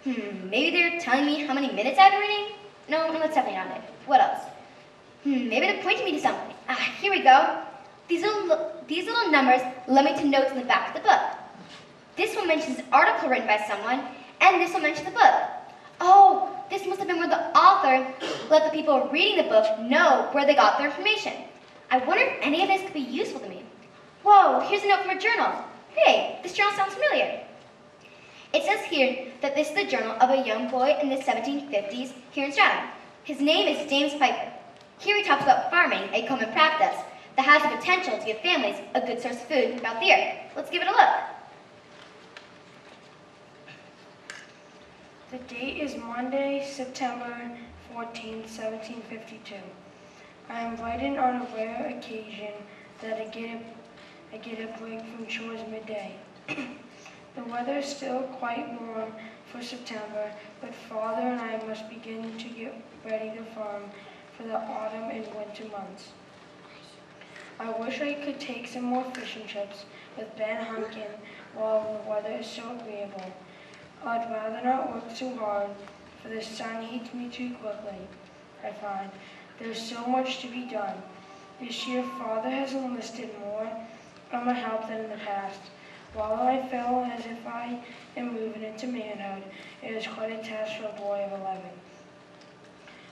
Maybe they're telling me how many minutes I've been reading? No, that's definitely not it. What else? Maybe they're pointing me to something. Here we go. These little numbers led me to notes in the back of the book. This one mentions an article written by someone, and this will mention the book. Oh, this must have been where the author let the people reading the book know where they got their information. I wonder if any of this could be useful to me. Whoa, here's a note from a journal. Hey, this journal sounds familiar. It says here that this is the journal of a young boy in the 1750s here in Stratham. His name is James Piper. Here he talks about farming, a common practice that has the potential to give families a good source of food throughout the year. Let's give it a look. The date is Monday, September 14, 1752. I am writing on a rare occasion that I get a break from chores midday. The weather is still quite warm for September, but Father and I must begin to get ready to farm for the autumn and winter months. I wish I could take some more fishing trips with Ben Hunkin while the weather is so agreeable. I'd rather not work too hard, for the sun heats me too quickly, I find. There's so much to be done. This year, Father has enlisted more of my help than in the past. While I feel as if I am moving into manhood, it is quite a task for a boy of 11.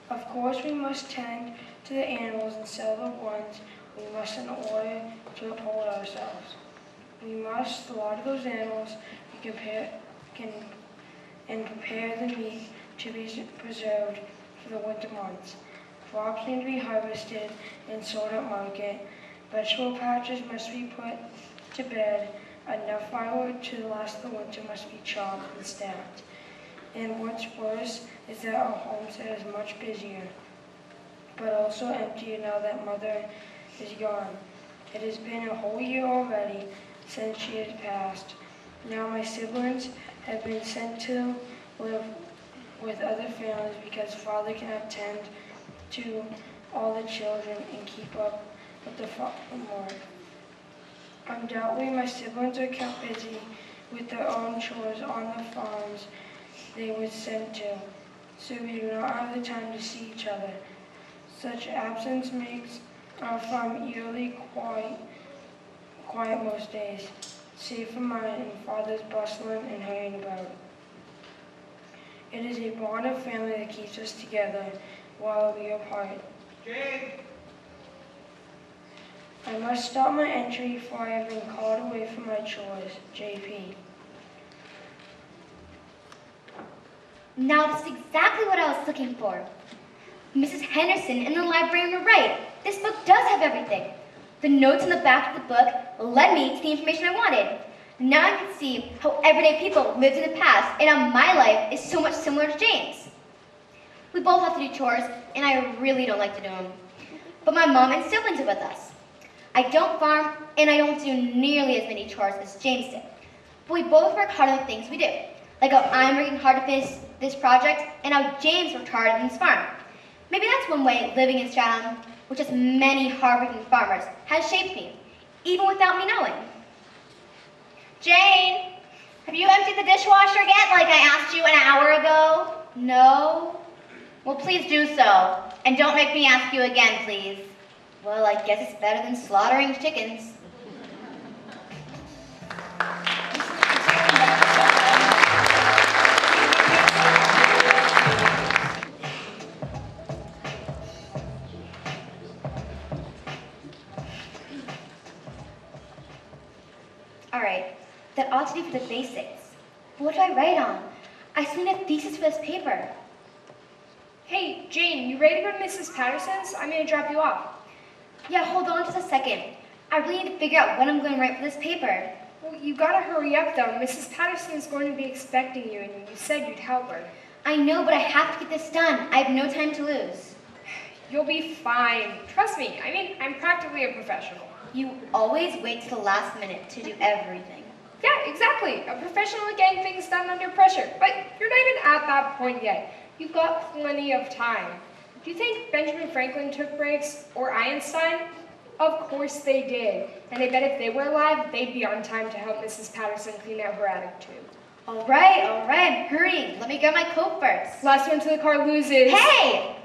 Of course, we must tend to the animals and sell the ones we must in order to uphold ourselves. We must slaughter those animals and prepare the meat to be preserved for the winter months. Crops need to be harvested and sold at market. Vegetable patches must be put to bed. Enough firewood to last the winter must be chopped and stacked. And what's worse is that our homestead is much busier, but also emptier now that Mother is gone. It has been a whole year already since she has passed. Now my siblings have been sent to live with other families because Father cannot tend to all the children and keep up with the farm work. Undoubtedly, my siblings are kept busy with their own chores on the farms they were sent to, so we do not have the time to see each other. Such absence makes our farm eerily quiet most days, save for mine and Father's bustling and hurrying about. It is a bond of family that keeps us together while we are apart. Jane! I must stop my entry, for I have been called away from my chores. J.P. Now this is exactly what I was looking for. Mrs. Henderson and the librarian were right. This book does have everything. The notes in the back of the book led me to the information I wanted. Now I can see how everyday people lived in the past and how my life is so much similar to James. We both have to do chores, and I really don't like to do them. But my mom and siblings are with us. I don't farm, and I don't do nearly as many chores as James did. But we both work hard on the things we do, like how I'm working hard to finish this project, and how James worked hard on his farm. Maybe that's one way living in Stratham, with just many hard-working farmers, has shaped me, even without me knowing. Jane, have you emptied the dishwasher yet, like I asked you an hour ago? No. Well, please do so, and don't make me ask you again, please. Well, I guess it's better than slaughtering chickens. All right, that ought to do for the basics. But what do I write on? I still need a thesis for this paper. Hey, Jane, you ready to go to Mrs. Patterson's? I'm going to drop you off. Yeah, hold on just a second. I really need to figure out what I'm going to write for this paper. Well, you got to hurry up, though. Mrs. Patterson is going to be expecting you, and you said you'd help her. I know, but I have to get this done. I have no time to lose. You'll be fine. Trust me. I mean, I'm practically a professional. You always wait till the last minute to do everything. Yeah, exactly. A professional at getting things done under pressure. But you're not even at that point yet. You've got plenty of time. Do you think Benjamin Franklin took breaks, or Einstein? Of course they did. And I bet if they were alive, they'd be on time to help Mrs. Patterson clean out her attic too. All right, I'm hurrying. Let me grab my coat first. Last one to the car loses. Hey!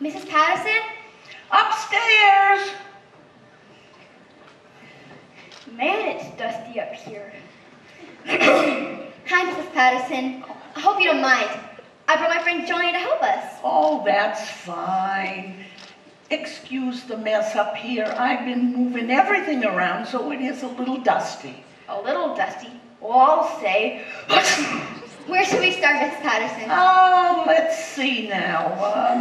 Mrs. Patterson? Upstairs! Man, it's dusty up here. Hi, Mrs. Patterson. I hope you don't mind. I brought my friend Johnny to help us. Oh, that's fine. Excuse the mess up here. I've been moving everything around, so it is a little dusty. A little dusty? Well, I'll say. Where should we start, Mrs. Patterson? Oh, let's see now.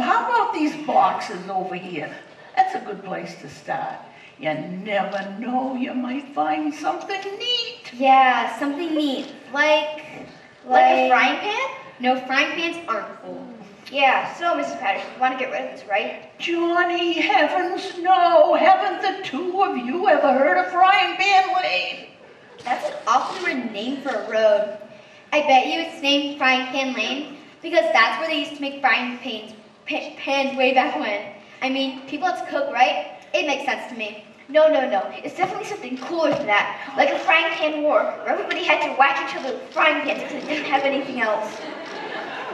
How about these boxes over here? That's a good place to start. You never know, you might find something neat. Yeah, something neat. Like a frying pan? No, frying pans aren't cool. Yeah, so Mrs. Patterson, you want to get rid of this, right? Johnny, heavens no. Haven't the two of you ever heard of Frying Pan Lane? That's an awfully weird name for a road. I bet you it's named Frying Pan Lane because that's where they used to make frying pans way back when. I mean, people have to cook, right? It makes sense to me. No. It's definitely something cooler than that. Like a frying pan war, where everybody had to whack each other with frying pans because they didn't have anything else.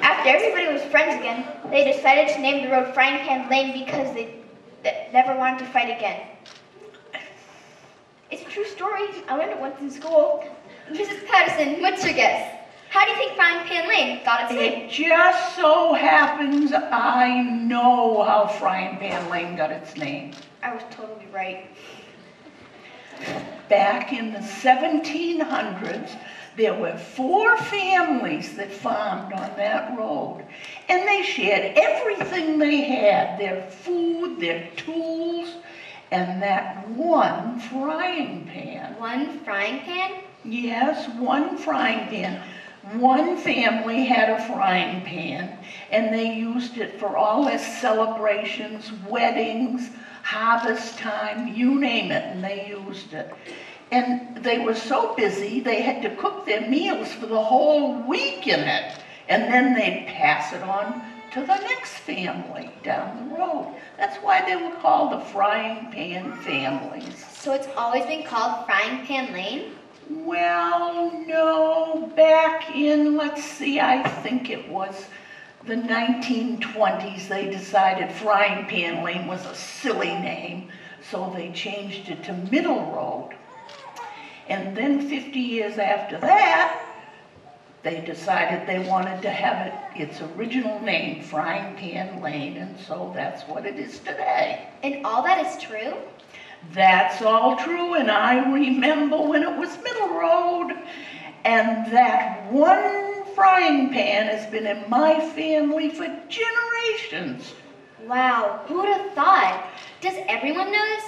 After everybody was friends again, they decided to name the road Frying Pan Lane because they never wanted to fight again. It's a true story. I learned it once in school. Mrs. Patterson, what's your guess? How do you think Frying Pan Lane got its name? It just so happens I know how Frying Pan Lane got its name. I was totally right. Back in the 1700s, there were 4 families that farmed on that road, and they shared everything they had, their food, their tools, and that one frying pan. One frying pan? Yes, one frying pan. One family had a frying pan, and they used it for all their celebrations, weddings, harvest time, you name it, and they used it. And they were so busy, they had to cook their meals for the whole week in it. And then they'd pass it on to the next family down the road. That's why they were called the Frying Pan families. So it's always been called Frying Pan Lane? Well, no, back in, let's see, I think it was the 1920s, they decided Frying Pan Lane was a silly name, so they changed it to Middle Road. And then 50 years after that, they decided they wanted to have its original name, Frying Pan Lane, and so that's what it is today. And all that is true? That's all true, and I remember when it was Middle Road, and that one frying pan has been in my family for generations. Wow, who would have thought? Does everyone know this?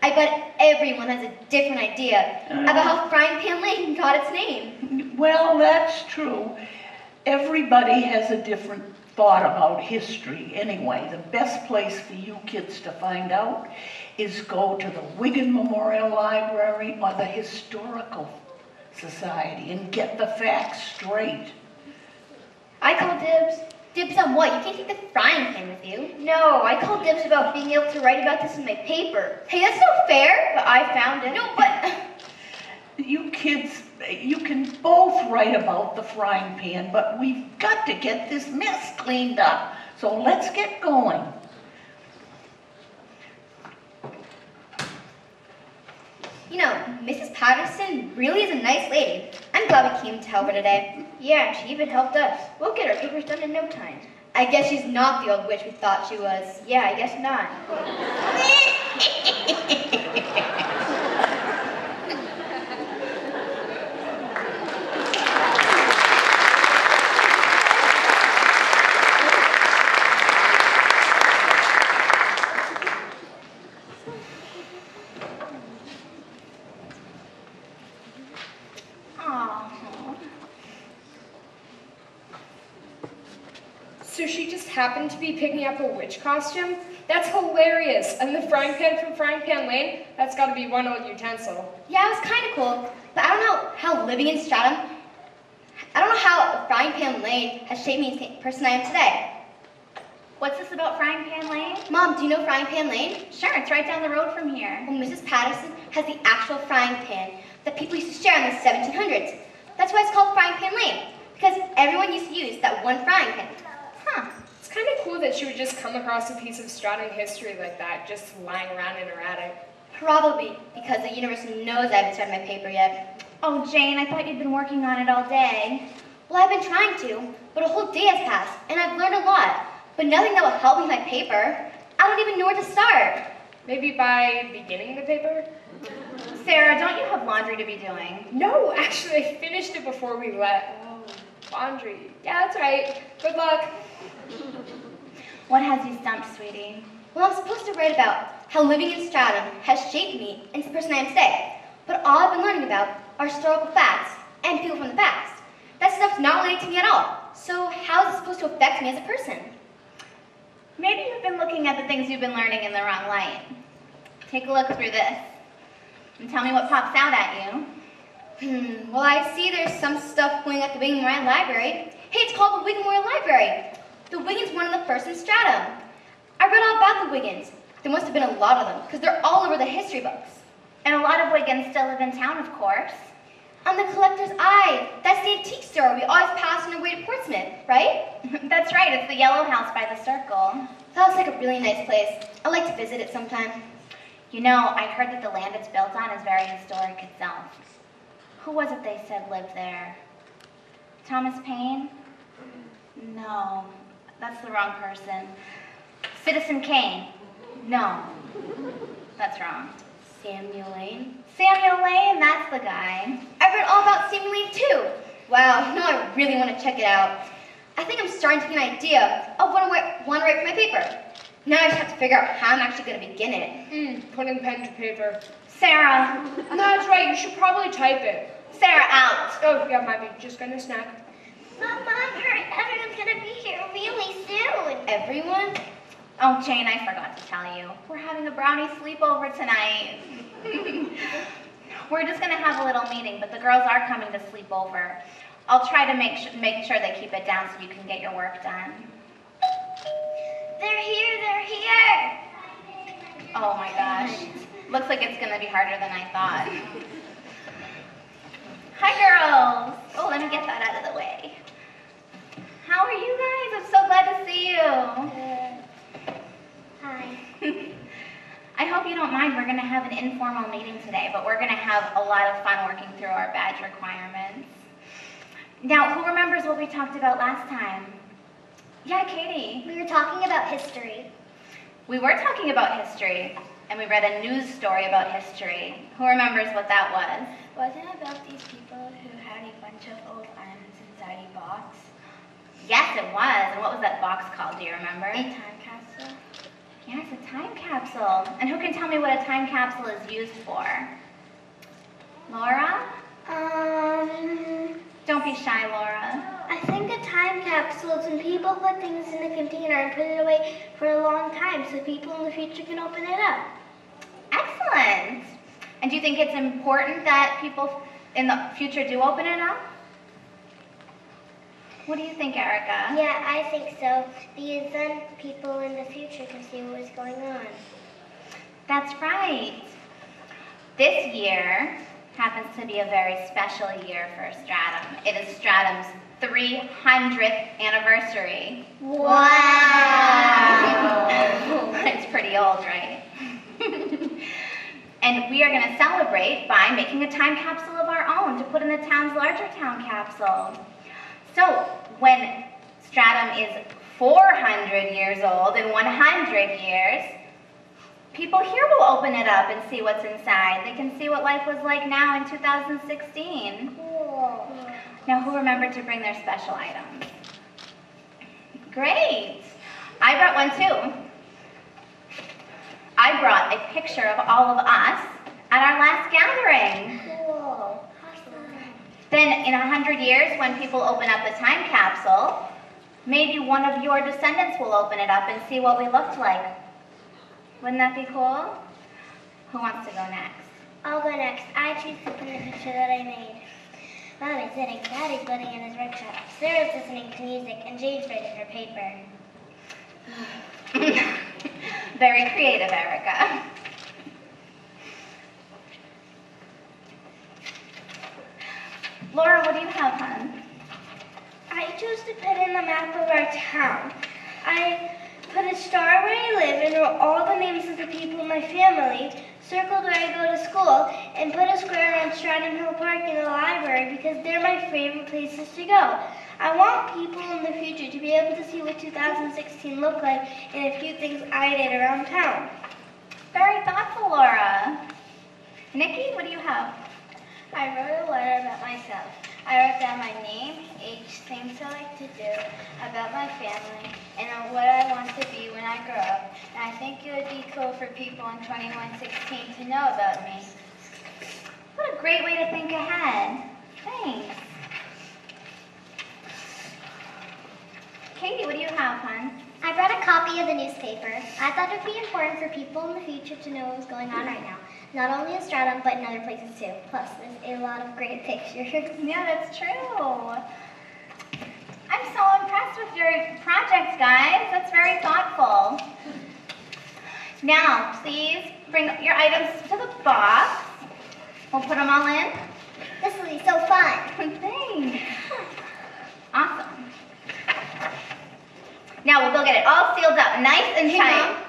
I bet everyone has a different idea about how Frying Pan Lane got its name. Well, that's true. Everybody has a different thought about history. Anyway, the best place for you kids to find out is go to the Wigan Memorial Library or the Historical Society and get the facts straight. I call dibs. Dibs on what? You can't take the frying pan with you. No, I call dibs about being able to write about this in my paper. Hey, that's not fair. But I found it. No, but... You kids, you can both write about the frying pan, but we've got to get this mess cleaned up. So let's get going. You know, Mrs. Patterson really is a nice lady. I'm glad we came to help her today. Yeah, she even helped us. We'll get our papers done in no time. I guess she's not the old witch we thought she was. Yeah, I guess not. So she just happened to be picking up a witch costume? That's hilarious. And the frying pan from Frying Pan Lane? That's got to be one old utensil. Yeah, it was kind of cool, but I don't know how living in Stratham, I don't know how Frying Pan Lane has shaped me into the person I am today. What's this about Frying Pan Lane? Mom, do you know Frying Pan Lane? Sure, it's right down the road from here. Well, Mrs. Patterson has the actual frying pan that people used to share in the 1700s. That's why it's called Frying Pan Lane, because everyone used to use that one frying pan. Huh. It's kind of cool cool that she would just come across a piece of Stratham history like that, just lying around in her attic. Probably, because the university knows I haven't started my paper yet. Oh, Jane, I thought you'd been working on it all day. Well, I've been trying to, but a whole day has passed, and I've learned a lot. But nothing that will help me with my paper. I don't even know where to start. Maybe by beginning the paper? Sarah, don't you have laundry to be doing? No, actually, I finished it before we left. Oh, laundry. Yeah, that's right. Good luck. What has you stumped, sweetie? Well, I'm supposed to write about how living in Stratham has shaped me into the person I am today. But all I've been learning about are historical facts and people from the past. That stuff's not related to me at all. So how is it supposed to affect me as a person? Maybe you've been looking at the things you've been learning in the wrong light. Take a look through this and tell me what pops out at you. Well, I see there's some stuff going at the Wigan Memorial Library. Hey, it's called the Wigan Memorial Library. The Wigans were one of the first in Stratham. I read all about the Wigans. There must have been a lot of them, because they're all over the history books. And a lot of Wigans still live in town, of course. On the Collector's Eye. That's the antique store we always pass on our way to Portsmouth, right? That's right, it's the yellow house by the circle. That looks like a really nice place. I'd like to visit it sometime. You know, I heard that the land it's built on is very historic itself. Who was it they said lived there? Thomas Paine? No, that's the wrong person. Citizen Kane? No, that's wrong. Samuel Lane? Samuel Lane, that's the guy. I read all about Samuel Lane too. Wow, now I really want to check it out. I think I'm starting to get an idea of what I want to write for my paper. Now I just have to figure out how I'm actually going to begin it. Putting pen to paper. Sarah. No, that's right, you should probably type it. Sarah, out. Oh, yeah, might be just gonna snack. Mom, everyone's going to be here really soon. Everyone? Oh, Jane, I forgot to tell you. We're having a brownie sleepover tonight. We're just going to have a little meeting, but the girls are coming to sleep over. I'll try to make sure they keep it down so you can get your work done. They're here. Oh my gosh. Looks like it's going to be harder than I thought. Hi, girls. Oh, let me get that out of the way. How are you guys? I'm so glad to see you. Hi. I hope you don't mind. We're going to have an informal meeting today, but we're going to have a lot of fun working through our badge requirements. Now, who remembers what we talked about last time? Yeah, Katie. We were talking about history. We were talking about history, and we read a news story about history. Who remembers what that was? Wasn't it about these people who had a bunch of old items inside a box? Yes, it was. And what was that box called? Do you remember? A time capsule. Yes, a time capsule. And who can tell me what a time capsule is used for? Laura? Don't be shy, Laura. I think a time capsule is when people put things in a container and put it away for a long time so people in the future can open it up. Excellent. And do you think it's important that people in the future do open it up? What do you think, Erica? Yeah, I think so, because then people in the future can see what's going on. That's right. This year happens to be a very special year for Stratham. It is Stratham's 300th anniversary. Wow! It's pretty old, right? And we are going to celebrate by making a time capsule of our own to put in the town's larger town capsule. So when Stratham is 400 years old in 100 years, people here will open it up and see what's inside. They can see what life was like now in 2016. Cool. Now, who remembered to bring their special items? Great. I brought one too. I brought a picture of all of us at our last gathering. Cool. Awesome. Then in 100 years, when people open up the time capsule, maybe one of your descendants will open it up and see what we looked like. Wouldn't that be cool? Who wants to go next? I'll go next. I choose to put in the picture that I made. Mom is sitting, Daddy's putting in his workshop, Sarah's listening to music, and Jane's writing her paper. Very creative, Erica. Laura, what do you have, hon? I chose to put in the map of our town. I Put a star where I live and wrote all the names of the people in my family, circled where I go to school, and put a square around Stratham Hill Park and the library because they're my favorite places to go. I want people in the future to be able to see what 2016 looked like and a few things I did around town. Very thoughtful, Laura. Nikki, what do you have? I wrote a letter about myself. I wrote down my name, age, things I like to do, about my family, and what I want to be when I grow up. And I think it would be cool for people in 2116 to know about me. What a great way to think ahead. Thanks. Katie, what do you have, hon? I brought a copy of the newspaper. I thought it would be important for people in the future to know what's going on right now. Not only in Stratham, but in other places too. Plus, there's a lot of great pictures. Yeah, that's true. I'm so impressed with your project, guys. That's very thoughtful. Now, please bring your items to the box. We'll put them all in. This will be so fun. Thanks. Awesome. Now we'll go get it all sealed up, nice and Hey, tight. Mom.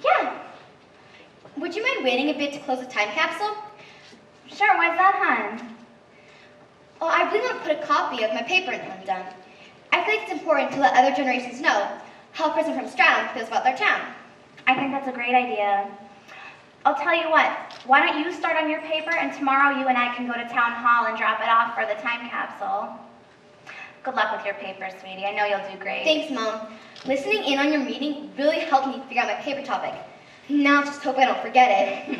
Yeah. Would you mind waiting a bit to close the time capsule? Sure, why's that, hon? Oh, I really want to put a copy of my paper in London. I think it's important to let other generations know how a person from Stratham feels about their town. I think that's a great idea. I'll tell you what, why don't you start on your paper and tomorrow you and I can go to town hall and drop it off for the time capsule. Good luck with your paper, sweetie. I know you'll do great. Thanks, Mom. Listening in on your meeting really helped me figure out my paper topic. Now I just hope I don't forget it.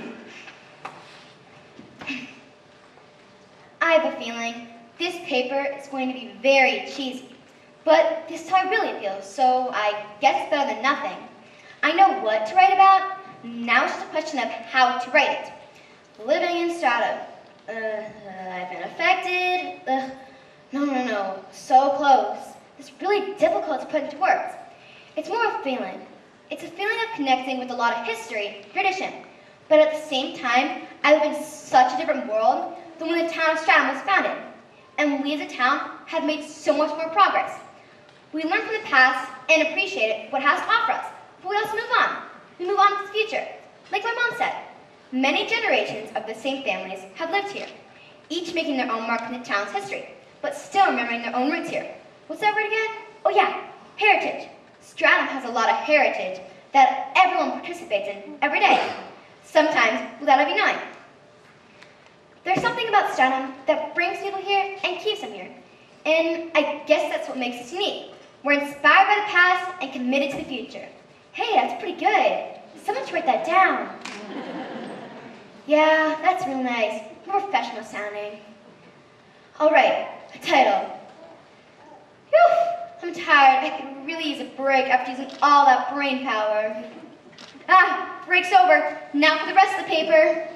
I have a feeling this paper is going to be very cheesy, but this is how I really feel, so I guess it's better than nothing. I know what to write about. Now it's just a question of how to write it. Living in Stratham. I've been affected. No, so close. It's really difficult to put into words. It's more of a feeling. It's a feeling of connecting with a lot of history, tradition, but at the same time, I live in such a different world than when the town of Stratham was founded. And we as a town have made so much more progress. We learn from the past and appreciate what it has to offer us, but we also move on. We move on to the future. Like my mom said, many generations of the same families have lived here, each making their own mark in the town's history, but still remembering their own roots here. What's that word again? Oh yeah, heritage. Stratham has a lot of heritage that everyone participates in every day, sometimes without even knowing. There's something about Stratham that brings people here and keeps them here. And I guess that's what makes us unique. We're inspired by the past and committed to the future. Hey, that's pretty good. Someone should write that down. Yeah, that's real nice. More professional sounding. All right, a title. Whew, I'm tired. I could really use a break after using all that brain power. Break's over. Now for the rest of the paper.